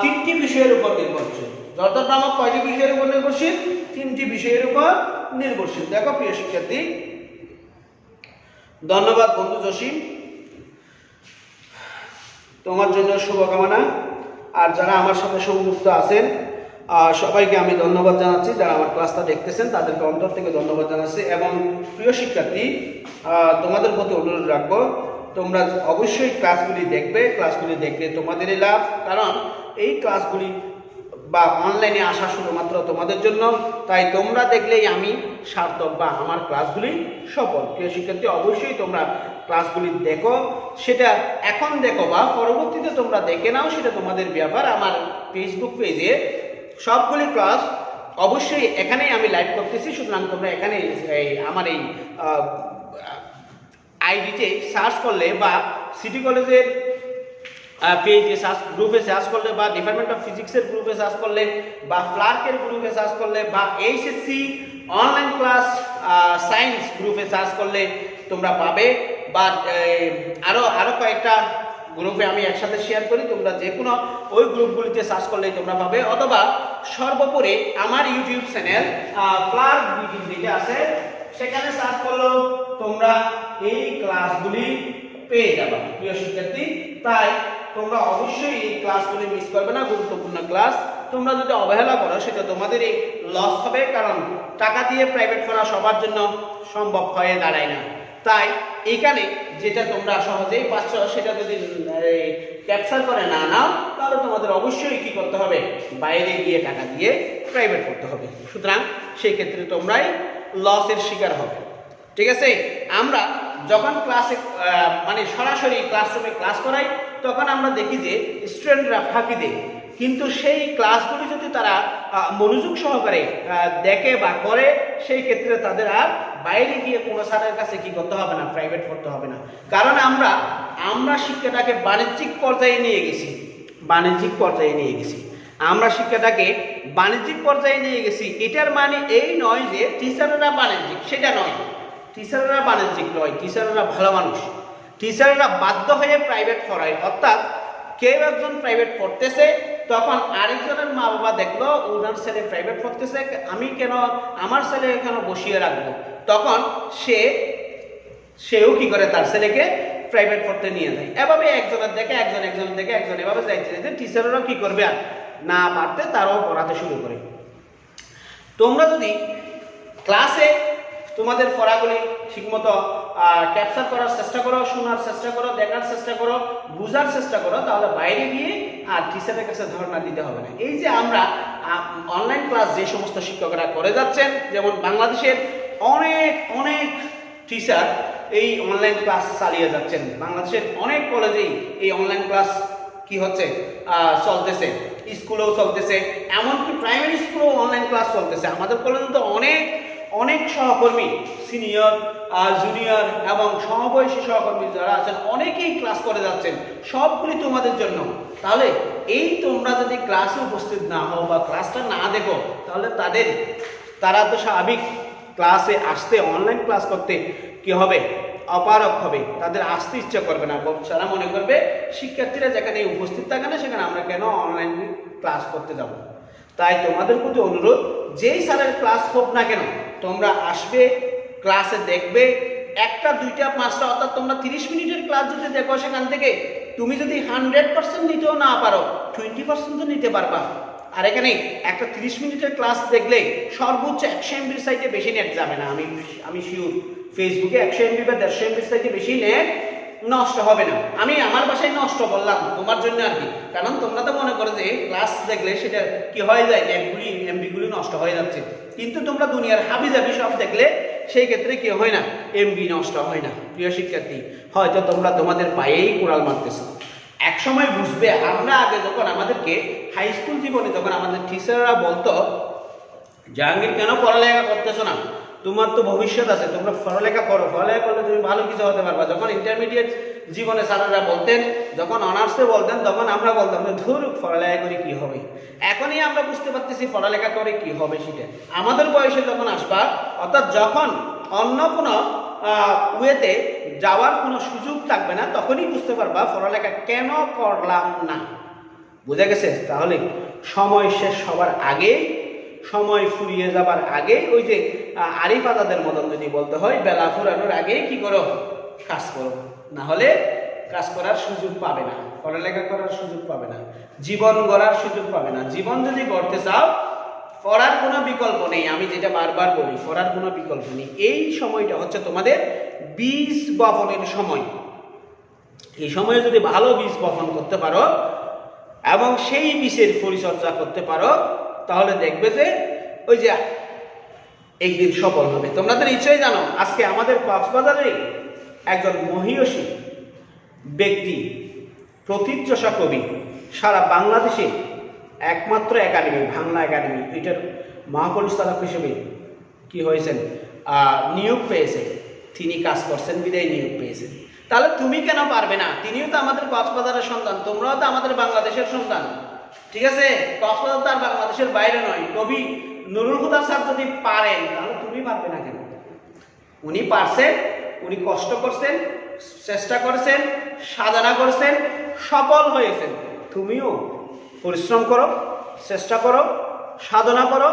A: 3টি বিষয়ের উপর নির্ভরশীল। দরদর নামক কয়টি বিষয়ের উপর নির্ভরশীল? 3টি বিষয়ের উপর নির্ভরশীল। দেখো প্রিয় শিক্ষার্থী, ধন্যবাদ বন্ধু জসিম, তোমার জন্য শুভকামনা। আর যারা আমার সাথে সংযুক্ত আছেন সবাইকে আমি ধন্যবাদ জানাচ্ছি। যারা আমার ক্লাসটা দেখতেছেন তাদেরকে অন্তর থেকে ধন্যবাদ জানাচ্ছি। এবং প্রিয় শিক্ষার্থী, তোমাদের প্রতি অনুরোধ রাখবো, তোমরা অবশ্যই ক্লাসগুলি দেখবে। ক্লাসগুলি দেখলে তোমাদেরই লাভ, কারণ এই ক্লাসগুলি বা অনলাইনে আসা শুধুমাত্র তোমাদের জন্য। তাই তোমরা দেখলেই আমি সার্থক বা আমার ক্লাসগুলি সফল। প্রিয় শিক্ষার্থী, অবশ্যই তোমরা ক্লাসগুলি দেখো, সেটা এখন দেখো বা পরবর্তীতে তোমরা দেখে নাও, সেটা তোমাদের ব্যাপার। আমার ফেসবুক পেজে সবগুলি ক্লাস অবশ্যই এখানেই আমি লাইভ করতেছি, সুতরাং তোমরা এখানে আমার এই আইডিতে সার্চ করলে বা সিটি কলেজের পেজে গ্রুপে সার্চ করলে বা ডিপার্টমেন্ট অফ ফিজিক্সের গ্রুপে সার্চ করলে বা ফ্লার্কের গ্রুপে সার্চ করলে বা এইচএসসি অনলাইন ক্লাস সায়েন্স গ্রুপে সার্চ করলে তোমরা পাবে। বা আরও কয়েকটা গ্রুপে আমি একসাথে শেয়ার করি, তোমরা যে কোনো ওই গ্রুপগুলিতে সার্চ করলেই তোমরা পাবে। অথবা সর্বোপরি আমার ইউটিউব চ্যানেল ফ্লার্ক বিডিং যেটা আছে সেখানে সার্চ করলেও তোমরা এই ক্লাসগুলি পেয়ে যাবে। প্রিয় শিক্ষার্থী, তাই তোমরা অবশ্যই এই ক্লাসগুলি মিস করবে না, গুরুত্বপূর্ণ ক্লাস। তোমরা যদি অবহেলা করো সেটা তোমাদেরই লস হবে, কারণ টাকা দিয়ে প্রাইভেট পড়া সবার জন্য সম্ভব হয়ে দাঁড়ায় না। তাই এখানে যেটা তোমরা সহজেই পাচ্ছ সেটা যদি ক্যাপচার করে না নাও, তাহলে তোমাদের অবশ্যই কি করতে হবে? বাইরে গিয়ে টাকা দিয়ে প্রাইভেট পড়তে হবে। সুতরাং সেই ক্ষেত্রে তোমরাই লসের শিকার হবে। ঠিক আছে? আমরা যখন ক্লাসে মানে সরাসরি ক্লাসরুমে ক্লাস করাই, তখন আমরা দেখি যে স্টুডেন্টরা ফাঁকি দেয়, কিন্তু সেই ক্লাসগুলি যদি তারা মনোযোগ সহকারে দেখে বা করে, সেই ক্ষেত্রে তাদের আর বাইরে গিয়ে কোনো স্যারের কাছে কি করতে হবে না, প্রাইভেট পড়তে হবে না। কারণ আমরা শিক্ষাটাকে বাণিজ্যিক পর্যায়ে নিয়ে গেছি। আমরা শিক্ষাটাকে বাণিজ্যিক পর্যায়ে নিয়ে গেছি। এটার মানে এই নয় যে টিচাররা বাণিজ্যিক, সেটা নয়। টিচাররা বাণিজ্যিক নয়, টিচাররা ভালো মানুষ। টিচাররা বাধ্য হয়ে প্রাইভেট পড়ায়, অর্থাৎ কেউ একজন প্রাইভেট পড়তেছে, তখন আরেকজনের মা বাবা দেখলো ওনার ছেলে প্রাইভেট পড়তেছে, আমি কেন আমার ছেলে কেন বসিয়ে রাখবো, তখন সেও কি করে তার ছেলেকে প্রাইভেট পড়তে নিয়ে যায়। এভাবে একজনের দেখে একজন এভাবে যাইতে টিচাররা কি করবে, আর না পারতে তারাও পড়াতে শুরু করে। তোমরা যদি ক্লাসে তোমাদের পড়াগুলি ঠিকমতো ক্যাপচার করার চেষ্টা করো, শোনার চেষ্টা করো, দেখার চেষ্টা করো, বোঝার চেষ্টা করো, তাহলে বাইরে গিয়ে আর টিচারের কাছে ধারণা দিতে হবে না। এই যে আমরা অনলাইন ক্লাস যে সমস্ত শিক্ষকরা করে যাচ্ছেন, যেমন বাংলাদেশের অনেক টিচার এই অনলাইন ক্লাস চালিয়ে যাচ্ছেন। বাংলাদেশের অনেক কলেজেই এই অনলাইন ক্লাস কি হচ্ছে, চলতেছে, স্কুলেও চলতেছে, এমনকি প্রাইমারি স্কুলেও অনলাইন ক্লাস চলতেছে। আমাদের কলেজে তো অনেক সহকর্মী, সিনিয়র, জুনিয়র এবং সমবয়সী সহকর্মী যারা আছেন, অনেকেই ক্লাস করে যাচ্ছেন। সবগুলি তোমাদের জন্য। তাহলে এই তোমরা যদি ক্লাসে উপস্থিত না হও বা ক্লাসটা না দেখো, তাহলে তারা তো স্বাভাবিক ক্লাসে আসতে, অনলাইন ক্লাস করতে কি হবে, অপারক হবে, তাদের আসতে ইচ্ছা করবে না। তারা মনে করবে শিক্ষার্থীরা যেখানে উপস্থিত থাকে না, সেখানে আমরা কেন অনলাইন ক্লাস করতে যাব। তাই তোমাদের প্রতি অনুরোধ, যেই স্যারের ক্লাস হোক না কেন, তোমরা আসবে, ক্লাসে দেখবে, একটা, দুইটা, পাঁচটা, অর্থাৎ তোমরা 30 মিনিটের ক্লাস যদি দেখো, সেখান থেকে তুমি যদি 100% নিতেও না পারো, 20% তো নিতে পারবা। আর এখানে একটা 30 মিনিটের ক্লাস দেখলে সর্বোচ্চ 100 MBর সাইটে বেশি নেট যাবে না। আমি শিওর ফেসবুকে 100 MB বা 150 MBর সাইটে বেশি নেট নষ্ট হবে না। আমি আমার বাসায় নষ্ট বললাম তোমার জন্য আর কি, কারণ তোমরা তো মনে করো যে ক্লাস দেখলে সেটা কি হয়ে যায়, নেটগুলি এমবিগুলি নষ্ট হয়ে যাচ্ছে। কিন্তু তোমরা দুনিয়ার হাবিজাবি সব দেখলে সেই ক্ষেত্রে কি হয় না, এমবি নষ্ট হয় না। প্রিয় শিক্ষার্থী, হয়তো তোমরা তোমাদের পায়েই কোড়াল মারতেছো। এক সময় বুঝবে, আমরা আগে যখন আমাদেরকে হাই স্কুল জীবনে যখন আমাদের টিচাররা বলতো, জাহাঙ্গীর কেন পড়ালেখা করতেছো না, তোমার তো ভবিষ্যৎ আছে, তোমরা পড়ালেখা করো, পড়ালেখা করলে তুমি ভালো কিছু হতে পারবা। যখন ইন্টারমিডিয়েট জীবনে স্যারেরা বলতেন, যখন অনার্সে বলতেন, তখন আমরা বলতাম যে ধুর, পড়ালেখা করে কি হবে। এখনই আমরা বুঝতে পারতেছি পড়ালেখা করে কি হবে। সেটা আমাদের বয়সে যখন আসবা, অর্থাৎ যখন অন্য কোনো ওয়েতে যাওয়ার কোনো সুযোগ থাকবে না, তখনই বুঝতে পারবা পড়ালেখা কেন করলাম না। বোঝা গেছে? তাহলে সময় শেষ হবার আগে, সময় ফুরিয়ে যাবার আগে, ওই যে আরিফ আজাদের মতন যদি বলতে হয়, বেলা ফুরানোর আগে কি করো? কাজ করো, না হলে কাজ করার সুযোগ পাবে না, পড়ালেখা করার সুযোগ পাবে না, জীবন গড়ার সুযোগ পাবে না। জীবন যদি গড়তে চাও, পড়ার কোনো বিকল্প নেই। আমি যেটা বারবার বলি, পড়ার কোনো বিকল্প নেই। এই সময়টা হচ্ছে তোমাদের বীজ বপনের সময়। এই সময়ে যদি ভালো বীজ বপন করতে পারো এবং সেই বীজের পরিচর্যা করতে পারো, তাহলে দেখবে যে ওই যে একদিন সফল হবে। তোমরা তো নিশ্চয়ই জানো, আজকে আমাদের কক্সবাজারে একজন মহীয়সী ব্যক্তি, প্রথিতযশা কবি, সারা বাংলাদেশে একমাত্র একাডেমি, বাংলা একাডেমি, এটার মহাপরিচালক হিসেবে কি হয়েছেন, নিয়োগ পেয়েছে। তিনি কাজ করছেন বিদায় নিয়োগ পেয়েছেন। তাহলে তুমি কেন পারবে না? তিনিও তো আমাদের কক্সবাজারের সন্তান, তোমরাও তো আমাদের বাংলাদেশের সন্তান, ঠিক আছে? কক্সবাজার তো আর বাংলাদেশের বাইরে নয়। কবি নুরুল হুদা স্যার যদি পারেন, তাহলে তুমি পারবে না কেন? উনি পারছেন, উনি কষ্ট করছেন, চেষ্টা করছেন, সাধনা করছেন, সফল হয়েছেন। তুমিও পরিশ্রম করো, চেষ্টা করো, সাধনা করো,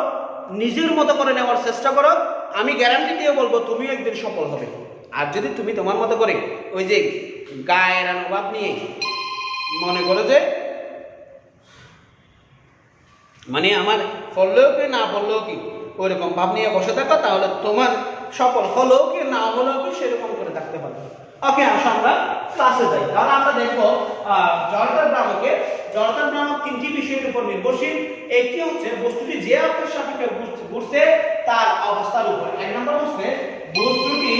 A: নিজের মতো করে নেওয়ার চেষ্টা করো। আমি গ্যারান্টি দিয়ে বলবো তুমিও একদিন সফল হবে। আর যদি তুমি তোমার মতো করে ওই যে গায়ের অনুভাব নিয়ে মনে করো যে মানে আমার ফললেও কি না বললেও কি, ওইরকম ভাব নিয়ে বসে থাকো, তাহলে তোমার সফল হলেও কি না হলেও কি সেরকম করে থাকতে পারবে। ওকে, আসো আমরা ক্লাসে যাই। তাহলে আমরা দেখবো জড়তার ভ্রামকের তিনটি বিষয়ের উপর নির্ভরশীল। একটি হচ্ছে বস্তুটি যে অক্ষের সাপেক্ষে ঘুরছে তার অবস্থার উপর। এক নম্বর হচ্ছে বস্তুটি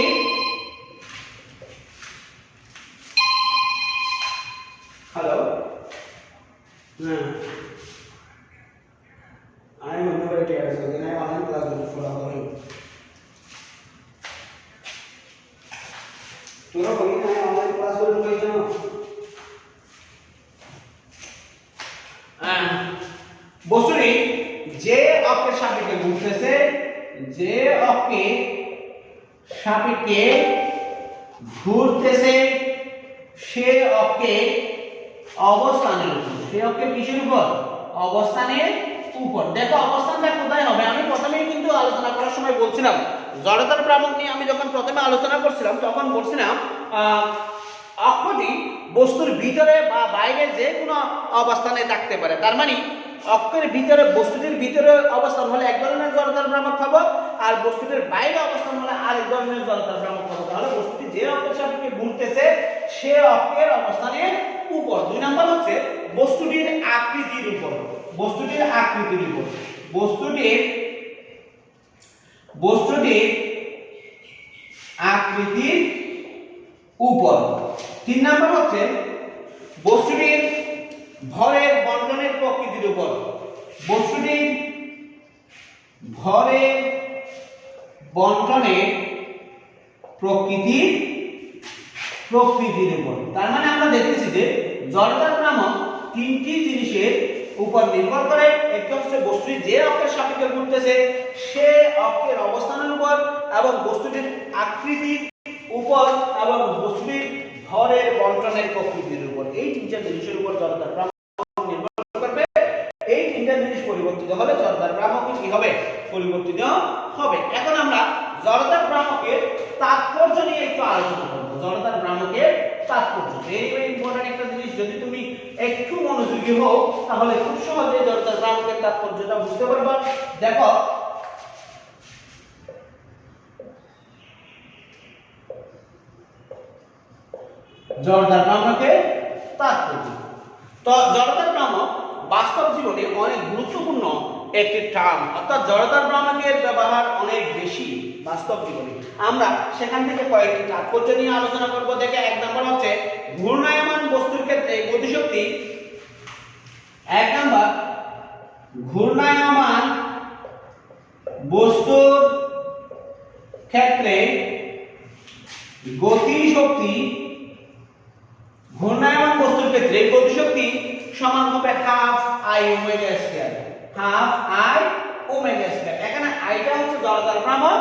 A: I remember it years ago when I online class with following. তোরা কই না অনলাইন ক্লাস করে কই জানো? বস্তুটি যে অক্ষের সাপেক্ষে ঘুরতেছে, যে অক্ষের সাপেক্ষে ঘুরতেছে সে অক্ষের অবস্থানের উপর, সে অক্ষের কিসের উপর? অবস্থানের উপর। দেখো অবস্থানটা কোথায় হবে? আমি প্রথমেই কিন্তু আলোচনা করার সময় বলছিলাম, জড়তার ভ্রামক নিয়ে আমি যখন প্রথমে আলোচনা করছিলাম তখন বলছিলাম অক্ষটি বস্তুর ভিতরে বা বাইরে যে কোনো অবস্থানে থাকতে পারে। তার মানে অক্ষের ভিতরে, বস্তুটির ভিতরে অবস্থান হলে এক ধরনের জড়তার ভ্রামক পাবো, আর বস্তুটির বাইরে অবস্থান হলে আরেক ধরনের জড়তার ভ্রামক পাবো। তাহলে বস্তুটি যে অক্ষের সাপেক্ষে ঘুরতেছে সে অক্ষের অবস্থানের উপর। দুই নাম্বার হচ্ছে বস্তুটির আকৃতির উপর। বস্তুটির আকৃতির উপর, বস্তুটির আকৃতির উপর। তিন নাম্বার হচ্ছে বস্তুটির ভরের বণ্টনের প্রকৃতির উপর। বস্তুটির ভরের বণ্টনের প্রকৃতির উপর। তার মানে আমরা দেখতেছি যে জড়তার ভ্রামক তিনটি জিনিসের উপর নির্ভর করে। একটি হচ্ছে বস্তুটি যে অক্ষের সাপেক্ষে ঘুরতেছে সে অক্ষের অবস্থানের উপর, এবং বস্তুটির আকৃতির উপর, এবং বস্তুটির ভরের বণ্টনের প্রকৃতির উপর। এই তিনটা জিনিসের উপর জড়তার ভ্রামক নির্ভর করবে। এই তিনটা জিনিস পরিবর্তিত হলে জড়তার ভ্রামক কি হবে? পরিবর্তিত হবে। এখন আমরা জড়তার ভ্রামকের তাৎপর্য নিয়ে একটু আলোচনা করব। জড়তার ভ্রামকের তাৎপর্য ভেরি ইম্পর্টেন্ট একটা জিনিস। যদি তুমি একটু মনোযোগী হও তাহলে খুব সহজে জড়তার ভ্রামকের তাৎপর্যটা বুঝতে পারবা। দেখো জড়তার ভ্রামকের তাৎপর্য। তো জড়তার ভ্রামক বাস্তব জীবনে অনেক গুরুত্বপূর্ণ একটি টার্ম, অর্থাৎ জড়তার ভ্রামকের ব্যবহার অনেক বেশি বাস্তব জীবনে। আমরা সেখান থেকে কয়েকটি তাৎপর্য নিয়ে আলোচনা করব। দেখে এক নম্বর হচ্ছে ঘূর্ণায়মান বস্তুর ক্ষেত্রে গতিশক্তি। এক নম্বর, ঘূর্ণায়মান বস্তুর ক্ষেত্রে গতিশক্তি, ঘূর্ণায়মান বস্তুর ক্ষেত্রে গতিশক্তি সমান হবে half I omega square. Half I omega square. এখানে আইটা হচ্ছে জড়তার ভ্রামক,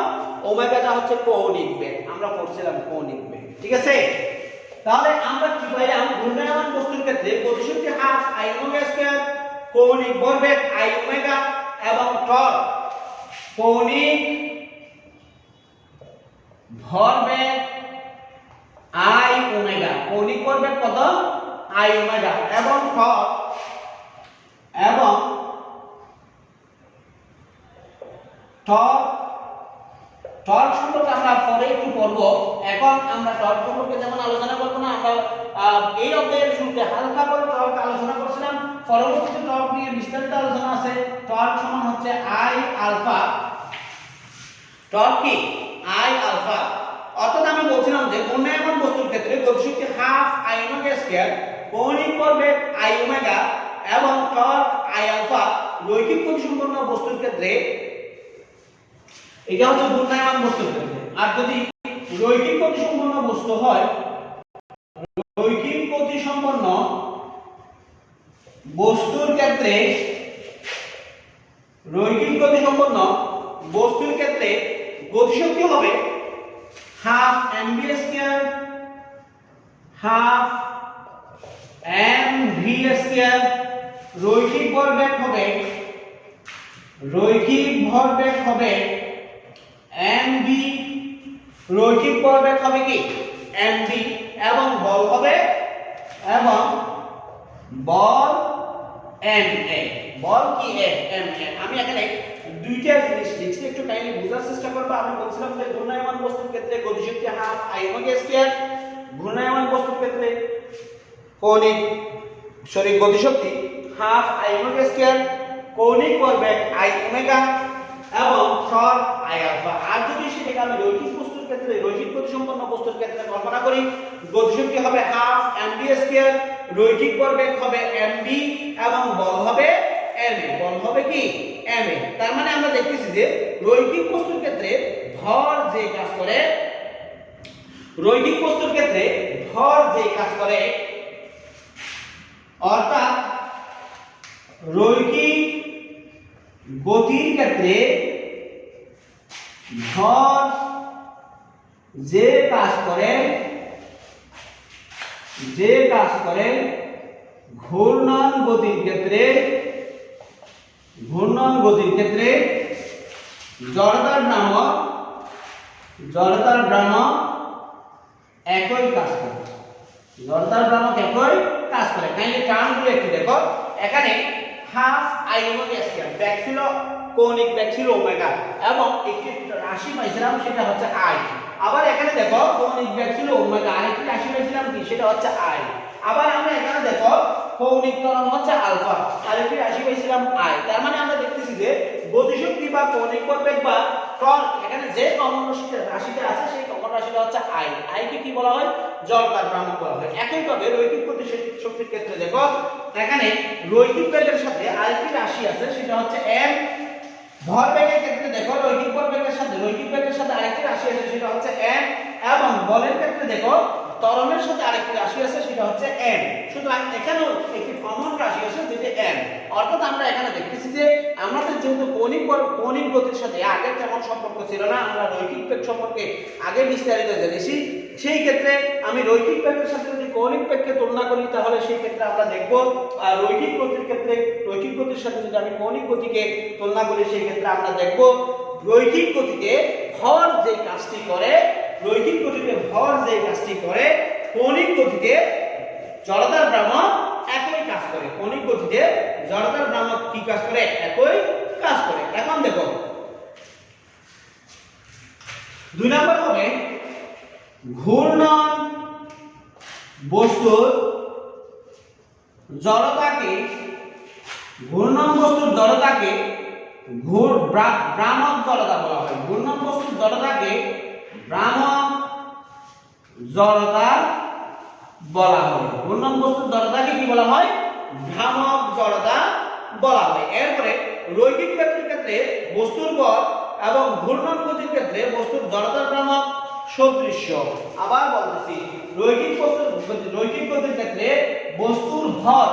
A: ওমেগাটা হচ্ছে কৌণিক বেগ। আমরা পড়ছিলাম কৌণিক বেগ, ঠিক আছে? তাহলে আমরা কি পাইলাম, ঘূর্ণায়মান বস্তুর ক্ষেত্রে গতিশক্তি হাফ আই ওমেগা স্কয়ার, কৌণিক ভরবেগ আই ওমেগা এবং টর্ক কৌণিক ভরবেগ আই ওমেগা, কৌণিক ভরবেগ কত আই ওমেগা এবং টর্ক সম্পর্কে আমরা পরে একটু পড়ব। এখন আমরা টর্ক সম্পর্কে যেমন আলোচনা করব না, আমরা এই অধ্যায়ের শুরুতে হালকা করে টর্ক আলোচনা করেছিলাম, পরবর্তীতে টর্ক নিয়ে বিস্তারিত আলোচনা আছে। টর্ক সমান হচ্ছে আই আলফা, টর্ক কি আই আলফা, অর্থাৎ আমি বলছিলাম যে ঘূর্ণায়মান বস্তুর ক্ষেত্রে গতিশক্তি হাফ আই ওমেগা স্কয়ার, কৌণিক ভরবেগ আই ওমেগা এবং টর্ক আই আলফা রৈখিক গতিসম্পন্ন বস্তুর ক্ষেত্রে, এটা হচ্ছে ঘূর্ণায়মান বস্তুর ক্ষেত্রে। আর যদি রৈখিক গতিসম্পন্ন বস্তু হয়, রৈখিক গতিসম্পন্ন বস্তুর ক্ষেত্রে, রৈখিক গতিসম্পন্ন বস্তুর ক্ষেত্রে গতিশক্তি হবে half mv square half mv square, রৈখিক ভরবেগ হবে mv, রৈখিক ভরবেগ হবে কি mv এবং বল হবে ma, বল কি ma। আমি এখানে দুইটা জিনিস লিখছি, একটু কাইন্ডলি বোঝার চেষ্টা করবে। আমি বলছিলাম যে ঘূর্ণায়মান বস্তুর ক্ষেত্রে গতিশক্তি হাফ আই ওমেগা স্কয়ার, ঘূর্ণায়মান বস্তুর ক্ষেত্রে গতিশক্তি হাফ আই ওমেগা স্কয়ার, কৌণিক ভরবেগ আই ওমেগা এবং টর্ক আই আলফা। আর যদি সেটাকে আমি রৈখিক বস্তুর ক্ষেত্রে, রৈখিক গতিসম্পন্ন বস্তুর ক্ষেত্রে কল্পনা করি, গতিশক্তি হবে হাফ mv স্কয়ার, রৈখিক ভরবেগ হবে mv এবং বল হবে ma, বল হবে কি ma। তার মানে আমরা দেখতেছি যে রৈখিক বস্তুর ক্ষেত্রে ভর যে কাজ করে, রৈখিক বস্তুর ক্ষেত্রে ভর যে কাজ করে, অর্থাৎ রৈখিক গতির ক্ষেত্রে ভর যে কাজ করে, ঘূর্ণন গতির ক্ষেত্রে জড়তার ভ্রামক একই কাজ করে, জড়তার ভ্রামক একই কাজ করে। কাইন্ডলি টার্মগুলো একটু দেখো। এখানে half I omega square, back ছিল কৌণিক ব্যাক ছিল ওমেগা এবং একটি রাশি পাইছিলাম সেটা হচ্ছে আই। আবার এখানে দেখো কৌণিক ব্যাক ছিল ওমেগা, আরেকটি রাশি পাইছিলাম কি সেটা হচ্ছে আই। আবার আমরা এখানে দেখো কৌণিক ত্বরণ হচ্ছে আলফা, আরেকটি রাশি পাইছিলাম আই। তার মানে আমরা দেখতেছি যে গতিশক্তি বা কৌণিক ভরবেগ বা টর্ক, এখানে যে কমন রাশিটা আছে সেই কমন রাশিটা হচ্ছে আই। আই কে কি বলা হয়, জড়তার ভ্রামক বলা হয়। একইভাবে রৈখিক গতিশক্তির ক্ষেত্রে দেখো এখানে রৈখিক বেগের সাথে আরেকটি রাশি আছে সেটা হচ্ছে m, ভরবেগের ক্ষেত্রে দেখো রৈখিক ভরবেগের সাথে রৈখিক বেগের সাথে আরেকটি রাশি আছে সেটা হচ্ছে m এবং বলের ক্ষেত্রে দেখো ত্বরণের সাথে আরেকটি রাশি আছে সেটা হচ্ছে m। সুতরাং এখানেও একটি কমন রাশি আছে যেটা m। অর্থাৎ আমরা এখানে দেখতেছি যে আমাদের যেহেতু কৌণিক গতির সাথে আগের তেমন সম্পর্ক ছিল না, আমরা রৈখিক বেগ সম্পর্কে আগে বিস্তারিত জেনেছি, সেই ক্ষেত্রে আমি রৈখিক বেগের সাথে যদি কৌণিক বেগকে তুলনা করি তাহলে সেই ক্ষেত্রে আমরা দেখব রৈখিক গতির ক্ষেত্রে রৈখিক গতির সাথে যদি আমি কৌণিক গতিকে তুলনা করি সেই ক্ষেত্রে আমরা দেখব রৈখিক গতিতে ভর যে কাজটি করে, রৈখিক গতিতে ভর যে কাজটি করে, কৌণিক গতিতে জড়তার ভ্রামক একই কাজ করে। কৌণিক গতিতে জড়তার ভ্রামক কি কাজ করে, একই কাজ করে। এখন দেখো 2 নম্বর হবে ঘূর্ণন বস্তুর জড়তাকে, ঘূর্ণন বস্তুর জড়তাকে ভ্রামক জড়তা বলা হয়। ঘূর্ণন বস্তুর জড়তাকে ভ্রামক জড়তা বলা হয়। ঘূর্ণন বস্তুর জড়তাকে কি বলা হয়, ভ্রামক জড়তা বলা হয়। এরপরে রৈখিক গতির ক্ষেত্রে বস্তুর ভর এবং ঘূর্ণন গতির ক্ষেত্রে বস্তুর জড়তার ভ্রামক সদৃশ্য। আবার বলতেছি, রৈখিক গতির ক্ষেত্রে বস্তুর ভর,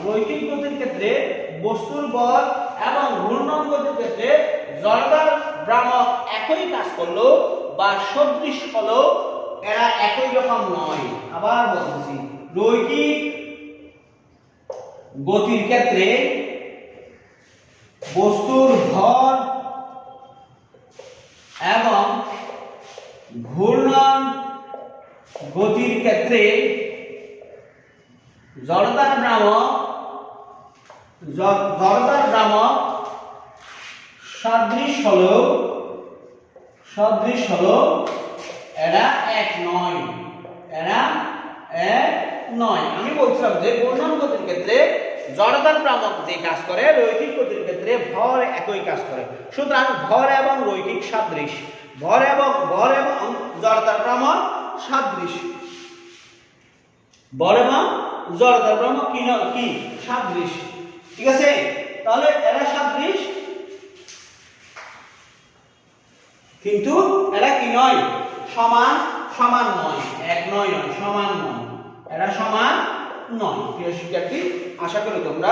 A: রৈখিক গতির ক্ষেত্রে বস্তুর ভর এবং ঘূর্ণন গতির ক্ষেত্রে জড়তার ভ্রামক একই কাজ করলো বা সদৃশ হলো এরা একই রকম নয়। আবার বলতেছি, রৈখিক গতির ক্ষেত্রে বস্তুর ভর এবং ঘূর্ণন গতির ক্ষেত্রে জড়তার ভ্রামক সদৃশ হলো এরা এক নয়। আমি বলছিলাম যে ঘূর্ণন গতির ক্ষেত্রে জড়তার ভ্রামক যে কাজ করে, রৈখিক গতির ক্ষেত্রে ভর একই কাজ করে। সুতরাং ভর এবং রৈখিক সাদৃশ, ভর এবং জড়তার ভ্রামক সাদৃশ, ভর এবং জড়তার ভ্রামক কি সাদৃশ। ঠিক আছে, তাহলে এরা সাদৃশ কিন্তু এরা কি নয়, সমান নয়, এক নয়, সমান নয়, এরা সমান নয়। প্রিয় শিক্ষার্থী, আশা করি তোমরা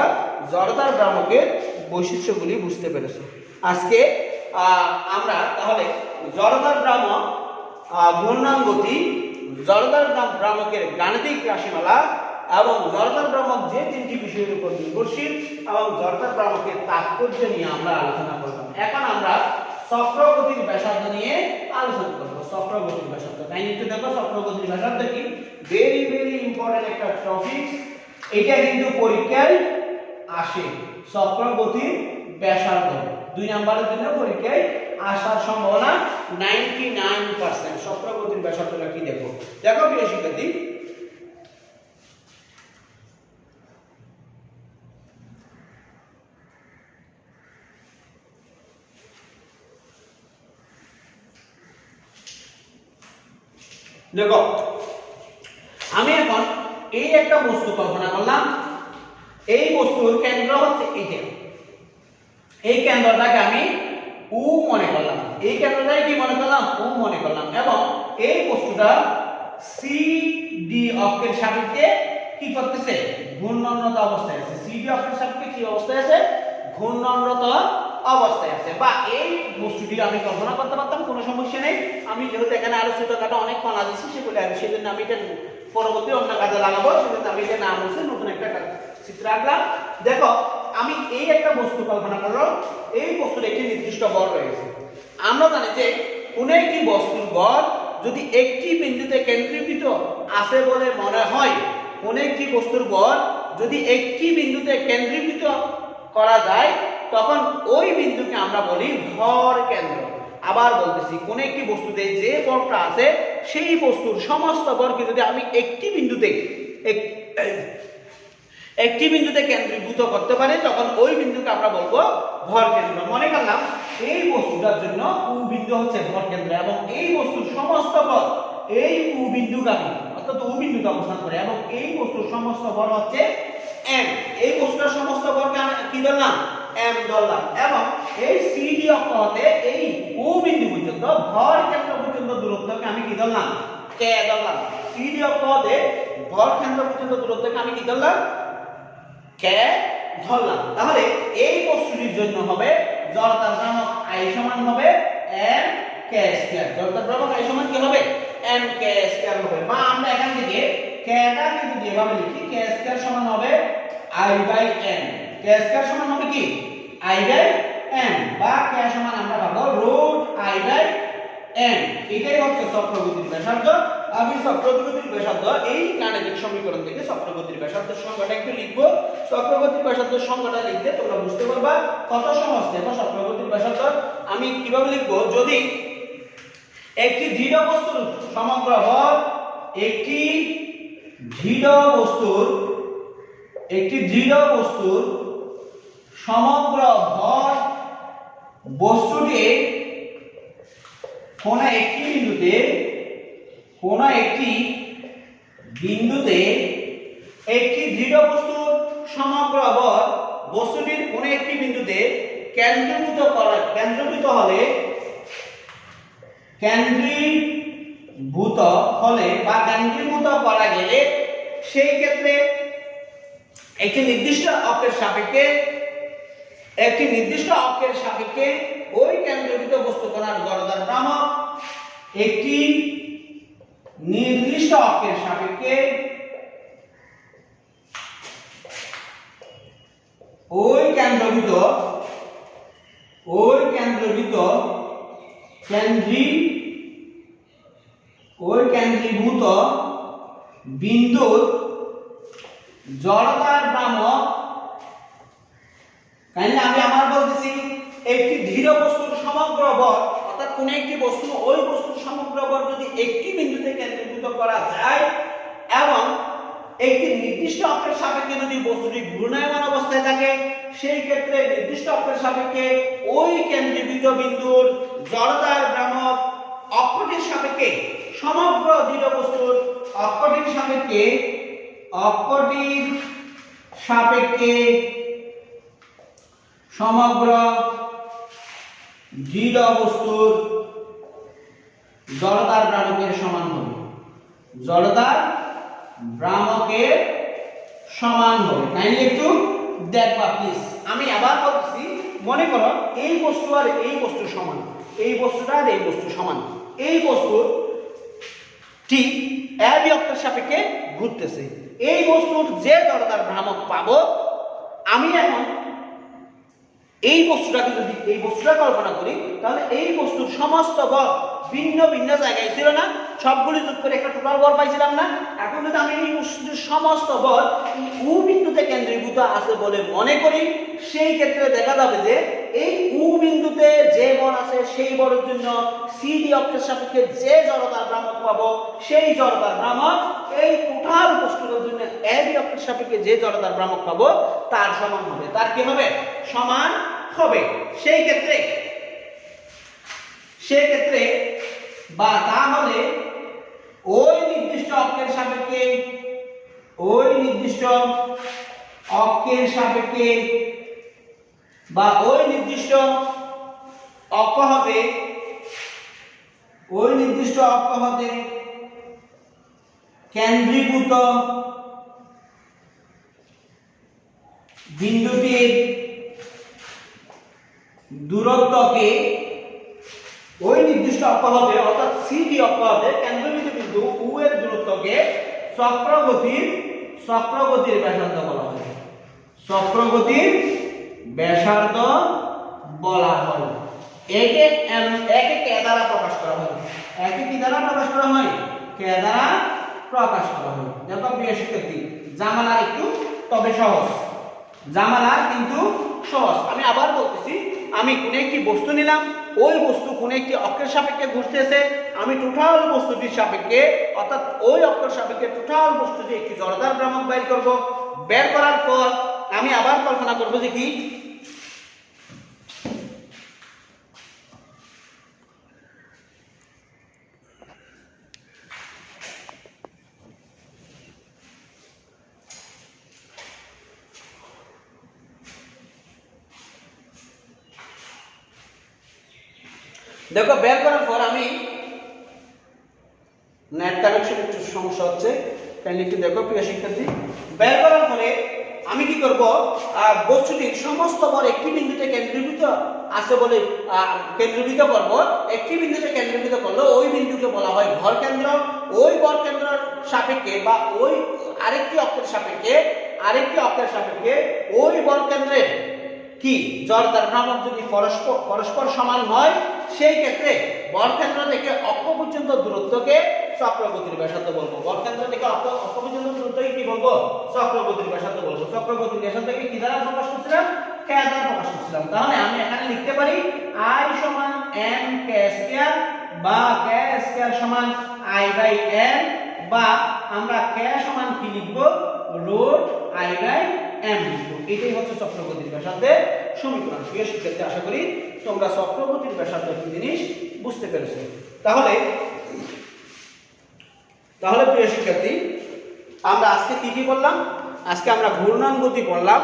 A: জড়তার ভ্রামকের বৈশিষ্ট্যগুলি বুঝতে পেরেছো। আজকে আমরা তাহলে জড়তার ভ্রামক, ঘূর্ণন গতি, জড়তার ভ্রামকের গাণিতিক রাশিমালা এবং জড়তার ভ্রামক যে তিনটি বিষয়ের উপর নির্ভরশীল এবং জড়তার ভ্রামকের তাৎপর্য নিয়ে আমরা আলোচনা করলাম। এখন আমরা চক্রগতির ব্যাসার্ধ নিয়ে আলোচনা করব। চক্রগতির ব্যাসার্ধ, তাই একটু দেখো চক্রগতির ব্যাসার্ধ কি, ভেরি ইম্পর্টেন্ট একটা টপিক। এটা কিন্তু পরীক্ষায় আসে। চক্রগতির ব্যাসার্ধ 2 নম্বরের জন্য পরীক্ষায় আসার সম্ভাবনা 99%। চক্রগতির ব্যাসার্ধটা কি দেখো প্রিয় শিক্ষার্থী, দেখো আমি এখন এই একটা বস্তু কল্পনা করলাম। এই বস্তুর কেন্দ্র হচ্ছে এইটা, এই কেন্দ্রটাকে আমি উ মনে করলাম, এই কেন্দ্রটাকে কি মনে করলাম, উ মনে করলাম, এবং এই বস্তুটা সি ডি অক্ষের সাপেক্ষে কি করতেছে, ঘূর্ণনরত অবস্থায় আছে। সি ডি অক্ষের সাপেক্ষে কি অবস্থায় আছে, ঘূর্ণনরত অবস্থায় আছে। বা এই বস্তুটি আমি কল্পনা করতে পারতাম, কোনো সমস্যা নেই। আমি যেহেতু এখানে আরো ছোটখাটো অনেক কণা দিচ্ছি, সেগুলো আমি সেজন্য আমি এটা পরবর্তী অন্য কাজে লাগাবো, সেজন্য আমি এটা নাম হচ্ছে নতুন একটা চিত্র আঁকলাম। দেখো আমি এই একটা বস্তু কল্পনা করলাম, এই বস্তুর একটি নির্দিষ্ট ভর রয়েছে। আমরা জানি যে কোন একটি বস্তুর ভর যদি একটি বিন্দুতে কেন্দ্রীভূত আছে বলে মনে হয়, কোন একটি বস্তুর ভর যদি একটি বিন্দুতে কেন্দ্রীভূত করা যায়, তখন ওই বিন্দুকে আমরা বলি ভর কেন্দ্র। আবার বলতেছি, কোন একটি বস্তুতে যে ভরটা আছে, সেই বস্তুর সমস্ত ভরকে যদি আমি একটি বিন্দুতে কেন্দ্রীভূত করতে পারি, তখন ওই বিন্দুকে আমরা বলবো ভর কেন্দ্র। মনে করলাম এই বস্তুটার জন্য উ বিন্দু হচ্ছে ভর কেন্দ্র, এবং এই বস্তুর সমস্ত ভর এই উ বিন্দুগামী, অর্থাৎ উ বিন্দুতে অবস্থান করে, এবং এই বস্তুর সমস্ত ভর হচ্ছে m। এই বস্তুটার সমস্ত ভরকে আমি কি ধরলাম, m ধরলাম, এবং এই সিডি অক্ষ হতে এই ও বিন্দু পর্যন্ত ভর কেন্দ্র পর্যন্ত দূরত্বকে আমি কি ধরলাম, k ধরলাম। সিডি অক্ষ হতে ভর কেন্দ্র পর্যন্ত দূরত্বকে আমি কি ধরলাম, k ধরলাম। তাহলে এই বস্তুটির জন্য হবে জড়তার ভ্রামক I সমান হবে m k স্কয়ার। জড়তার ভ্রামক I সমান কি হবে, m k স্কয়ার হবে। বা আমরা এখান থেকে k টাকে যদি এভাবে লিখি, k স্কয়ার সমান হবে I by m। k square সমান হবে কি, I বাই m, বা k সমান আমরা পাবো রুট I বাই m। এটাই হচ্ছে চক্রগতির ব্যাসার্ধ। আমি চক্রগতির ব্যাসার্ধ এই গাণিতিক সমীকরণ থেকে চক্রগতির ব্যাসার্ধের সংখ্যাটা একটু লিখবো। চক্রগতির ব্যাসার্ধের সংখ্যাটা লিখতে তোমরা বুঝতে পারবা কত সহজ। দেখো চক্রগতির ব্যাসার্ধ আমি কিভাবে লিখবো, যদি একটি দৃঢ় বস্তুর সমগ্র ভর, একটি দৃঢ় বস্তুর সমগ্র ভর বস্তুটি কোন একটি বিন্দুতে একটি দৃঢ় বস্তুর সমগ্র ভর বস্তুটির কোন একটি বিন্দুতে কেন্দ্রীভূত করা গেলে, সেই ক্ষেত্রে একটি নির্দিষ্ট অক্ষের সাপেক্ষে ওই কেন্দ্রীভূত বস্তু কণার জড়তার ভ্রামক একটি নির্দিষ্ট অক্ষের সাপেক্ষে ওই কেন্দ্রীভূত বিন্দুর জড়তার ভ্রামক, কারণ আমি আমার বলতেছি একটি দৃঢ় বস্তুর সমগ্র ভর অর্থাৎ কোন একটি বস্তু ওই বস্তুর সমগ্র ভর যদি একটি বিন্দুতে কেন্দ্রীভূত করা যায় এবং একটি নির্দিষ্ট অক্ষের সাপেক্ষে যদি বস্তুটি ঘূর্ণায়মান অবস্থায় থাকে, সেই ক্ষেত্রে নির্দিষ্ট অক্ষের সাপেক্ষে ওই কেন্দ্রীভূত বিন্দুর জড়তার ভ্রামক অক্ষটির সাপেক্ষে সমগ্র দৃঢ় বস্তুর অক্ষটির সাপেক্ষে সমগ্র দৃঢ় বস্তুর জড়তার ভ্রামকের সমান হবে। জড়তার ভ্রামকের সমান হবে। কাইন্ডলি একটু দেখবা প্লিজ। আমি আবার বলছি, মনে করো এই বস্তু আর এই বস্তু সমান, এই বস্তুটা আর এই বস্তু সমান। এই বস্তুর ঠিক একই অক্ষের সাপেক্ষে ঘুরতেছে। এই বস্তুর যে জড়তার ভ্রামক পাবো, আমি এখন এই বস্তুটাকে যদি এই বস্তুটা কল্পনা করি, তাহলে এই বস্তুর সমস্ত বল ভিন্ন ভিন্ন জায়গায় ছিল না, সবগুলি যোগ করে একটা টোটাল বল পাইছিলাম না। এখন যদি আমি এই বস্তুর সমস্ত বল উ বিন্দুতে কেন্দ্রীভূত আছে বলে মনে করি, সেই ক্ষেত্রে দেখা যাবে যে এই উ বিন্দুতে যে বল আছে সেই বলের জন্য সিডি অক্ষের সাপেক্ষে যে জড়তার ভ্রামক পাবো, সেই জড়তার ভ্রামক এই টোটাল বস্তুটার জন্য এবি অক্ষের সাপেক্ষে যে জড়তার ভ্রামক পাবো তার সমান হবে। তার কি হবে? সমান হবে। সেই ক্ষেত্রে বা তাহলে ওই নির্দিষ্ট অক্ষের সাপেক্ষে বা ওই নির্দিষ্ট অক্ষ হতে কেন্দ্রীভূত বিন্দুটির দূরত্বকে, ওই নির্দিষ্ট অক্ষ হতে অর্থাৎ সিডি অক্ষ হতে কেন্দ্রীভূত বিন্দু উ এর দূরত্বকে চক্রগতির ব্যাসার্ধ বলা হয়। চক্রগতির ব্যাসার্ধ বলা হয়। একে কে দ্বারা প্রকাশ করা হয়? একে কি দ্বারা প্রকাশ করা হয়? কে দ্বারা প্রকাশ করা হয়। দেখো প্রিয় শিক্ষার্থী, জামালা একটু তবে সহজ, জামালা কিন্তু সহজ। আমি আবার বলতেছি, আমি কোন একটি বস্তু নিলাম, ওই বস্তু কোন একটি অক্ষের সাপেক্ষে ঘুরতেছে, আমি টোটাল বস্তুটির সাপেক্ষে অর্থাৎ ওই অক্ষের সাপেক্ষে টোটাল বস্তুটি একটি জড়তার ভ্রামক বের করব। বের করার পর আমি আবার কল্পনা করব যে কি দেখো, বের করার পর আমি নেট কানেকশন একটু সমস্যা হচ্ছে, কাইন্ডলি একটু দেখো প্রিয় শিক্ষার্থী। বের করার পরে আমি কি করব? বস্তুটির সমস্ত ভর একটি বিন্দুতে কেন্দ্রীভূত আছে বলে কেন্দ্রীভূত করব। একটি বিন্দুতে কেন্দ্রীভূত করলে ওই বিন্দুকে বলা হয় ভর কেন্দ্র। ওই ভর কেন্দ্রের সাপেক্ষে বা ওই আরেকটি অক্ষের সাপেক্ষে ওই ভর কেন্দ্রের কি জড়তার ভ্রামক যদি পরস্পর সমান হয়, সেই ক্ষেত্রে বরকেন্দ্র থেকে অক্ষ পর্যন্ত দূরত্বকে চক্রগতির ব্যাসার্ধ বলবো। বরকেন্দ্র থেকে অক্ষ পর্যন্ত দূরত্বকে কি বলবো? চক্রগতির ব্যাসার্ধ বলবো। চক্রগতির ব্যাসার্ধকে কি দ্বারা প্রকাশ করছিলাম? কে দ্বারা প্রকাশ করছিলাম। তাহলে আমি এখানে লিখতে পারি I সমান m k স্কয়ার বা k স্কয়ার সমান I বাই n, বা আমরা k সমান কি লিখব? রুট I বাই m লিখব। এটাই হচ্ছে চক্রগতির ব্যাসার্ধের সমীকরণ। প্রিয় শিক্ষার্থী, আশা করি তোমরা চক্রগতির ব্যাসার্ধ কি জিনিস বুঝতে পেরেছো। তাহলে প্রিয় শিক্ষার্থী, আমরা আজকে কি কি বললাম? আজকে আমরা ঘূর্ণন গতি পড়লাম,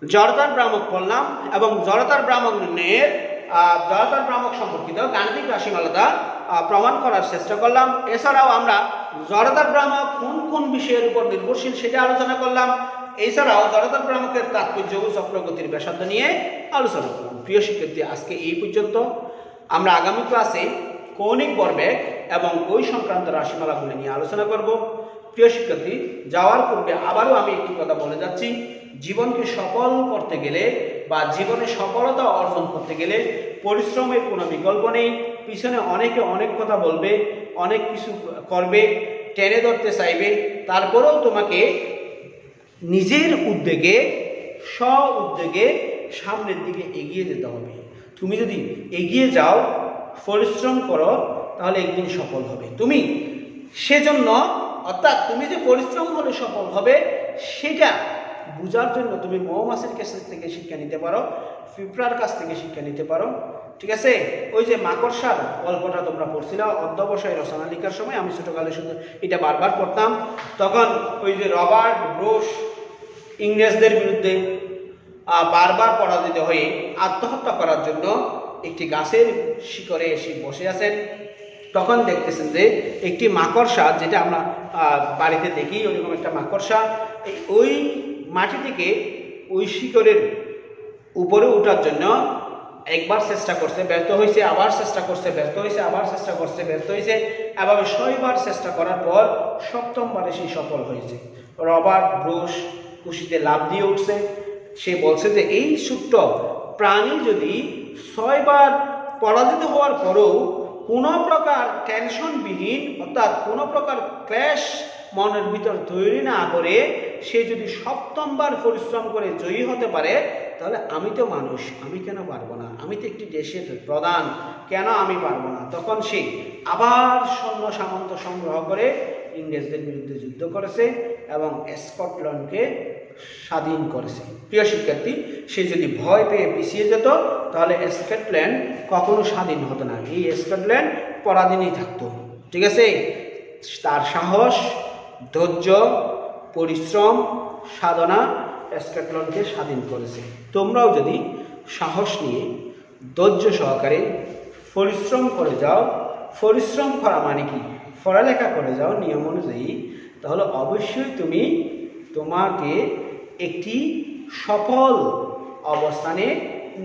A: জড়তার ভ্রামক পড়লাম এবং জড়তার ভ্রামক নির্ণয়ের জড়তার ভ্রামক সম্পর্কিত গাণিতিক রাশিমালাটা প্রমাণ করার চেষ্টা করলাম। এছাড়াও আমরা জড়তার ভ্রামক কোন কোন বিষয়ের উপর নির্ভরশীল সেটা আলোচনা করলাম। এছাড়াও জড়তার ভ্রামকের তাৎপর্য ও চক্রগতির ব্যাসার্ধ নিয়ে আলোচনা করলাম। প্রিয় শিক্ষার্থী, আজকে এই পর্যন্ত। আমরা আগামী ক্লাসে কৌণিক ভরবেগ এবং ওই সংক্রান্ত রাশিমালাগুলি নিয়ে আলোচনা করব। প্রিয় শিক্ষার্থী, যাওয়ার পূর্বে আবারও আমি একটি কথা বলে যাচ্ছি, জীবনকে সফল করতে গেলে বা জীবনে সফলতা অর্জন করতে গেলে পরিশ্রমের কোনো বিকল্প নেই। পিছনে অনেকে অনেক কথা বলবে, অনেক কিছু করবে, টেনে ধরতে চাইবে, তারপরেও তোমাকে নিজের উদ্যোগে স্ব উদ্যোগে সামনের দিকে এগিয়ে যেতে হবে। তুমি যদি এগিয়ে যাও, পরিশ্রম করো, তাহলে একদিন সফল হবে তুমি। সেজন্য অর্থাৎ তুমি যে পরিশ্রম হলে সফল হবে সেটা বোঝার জন্য তুমি মৌমাছির কাছ থেকে শিক্ষা নিতে পারো, পিঁপড়ার কাছ থেকে শিক্ষা নিতে পারো। ঠিক আছে, ওই যে মাকড়সার গল্পটা তোমরা পড়ছিলে অধ্যবসায় রচনা লেখার সময়, আমি ছোটকালে শুধু এটা বারবার পড়তাম। তখন ওই যে রবার্ট ব্রুস ইংরেজদের বিরুদ্ধে বারবার পরাজিত হয়ে আত্মহত্যা করার জন্য একটি গাছের শিকড়ে এসে বসে আছেন। তখন দেখতেছেন যে একটি মাকড়সা, যেটা আমরা বাড়িতে দেখি ওইরকম একটা মাকড়সা, ওই মাটি থেকে ওই শিকড়ের উপরে ওঠার জন্য একবার চেষ্টা করছে, ব্যর্থ হয়েছে, আবার চেষ্টা করছে, ব্যর্থ হয়েছে, আবার চেষ্টা করছে, ব্যর্থ হয়েছে, এভাবে 6 বার চেষ্টা করার পর 7মবারে সে সফল হয়েছে। রবার্ট ব্রুস খুশিতে লাফ দিয়ে উঠছে। সে বলছে যে এই ছোট্ট প্রাণী যদি 6 বার পরাজিত হওয়ার পরেও কোনো প্রকার টেনশনবিহীন, অর্থাৎ কোনো প্রকার ক্লেশ মনের ভিতর তৈরি না করে সে যদি 7মবার পরিশ্রম করে জয়ী হতে পারে, তাহলে আমি তো মানুষ, আমি কেন পারবো না? আমি তো একটি দেশের প্রধান, কেন আমি পারবো না? তখন সে আবার সৈন্য সামন্ত সংগ্রহ করে ইংরেজদের বিরুদ্ধে যুদ্ধ করেছে এবং স্কটল্যান্ডকে স্বাধীন করেছে। প্রিয় শিক্ষার্থী, সে যদি ভয় পেয়ে পিছিয়ে যেত তাহলে স্কটল্যান্ড কখনো স্বাধীন হতো না, এই স্কটল্যান্ড পরাধীনই থাকতো। ঠিক আছে, তার সাহস, ধৈর্য, পরিশ্রম, সাধনা স্কটল্যান্ডকে স্বাধীন করেছে। তোমরাও যদি সাহস নিয়ে ধৈর্য সহকারে পরিশ্রম করে যাও, পরিশ্রম করা মানে কি, পড়ালেখা করে যাও নিয়ম অনুযায়ী, তাহলে অবশ্যই তুমি তোমাকে একটি সফল অবস্থানে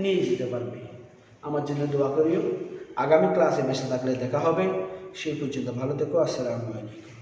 A: নিয়ে যেতে পারবে। আমার জন্য দোয়া করিও। আগামী ক্লাসে বেঁচে থাকলে দেখা হবে। সেই পর্যন্ত ভালো থেকো। আসসালামু আলাইকুম।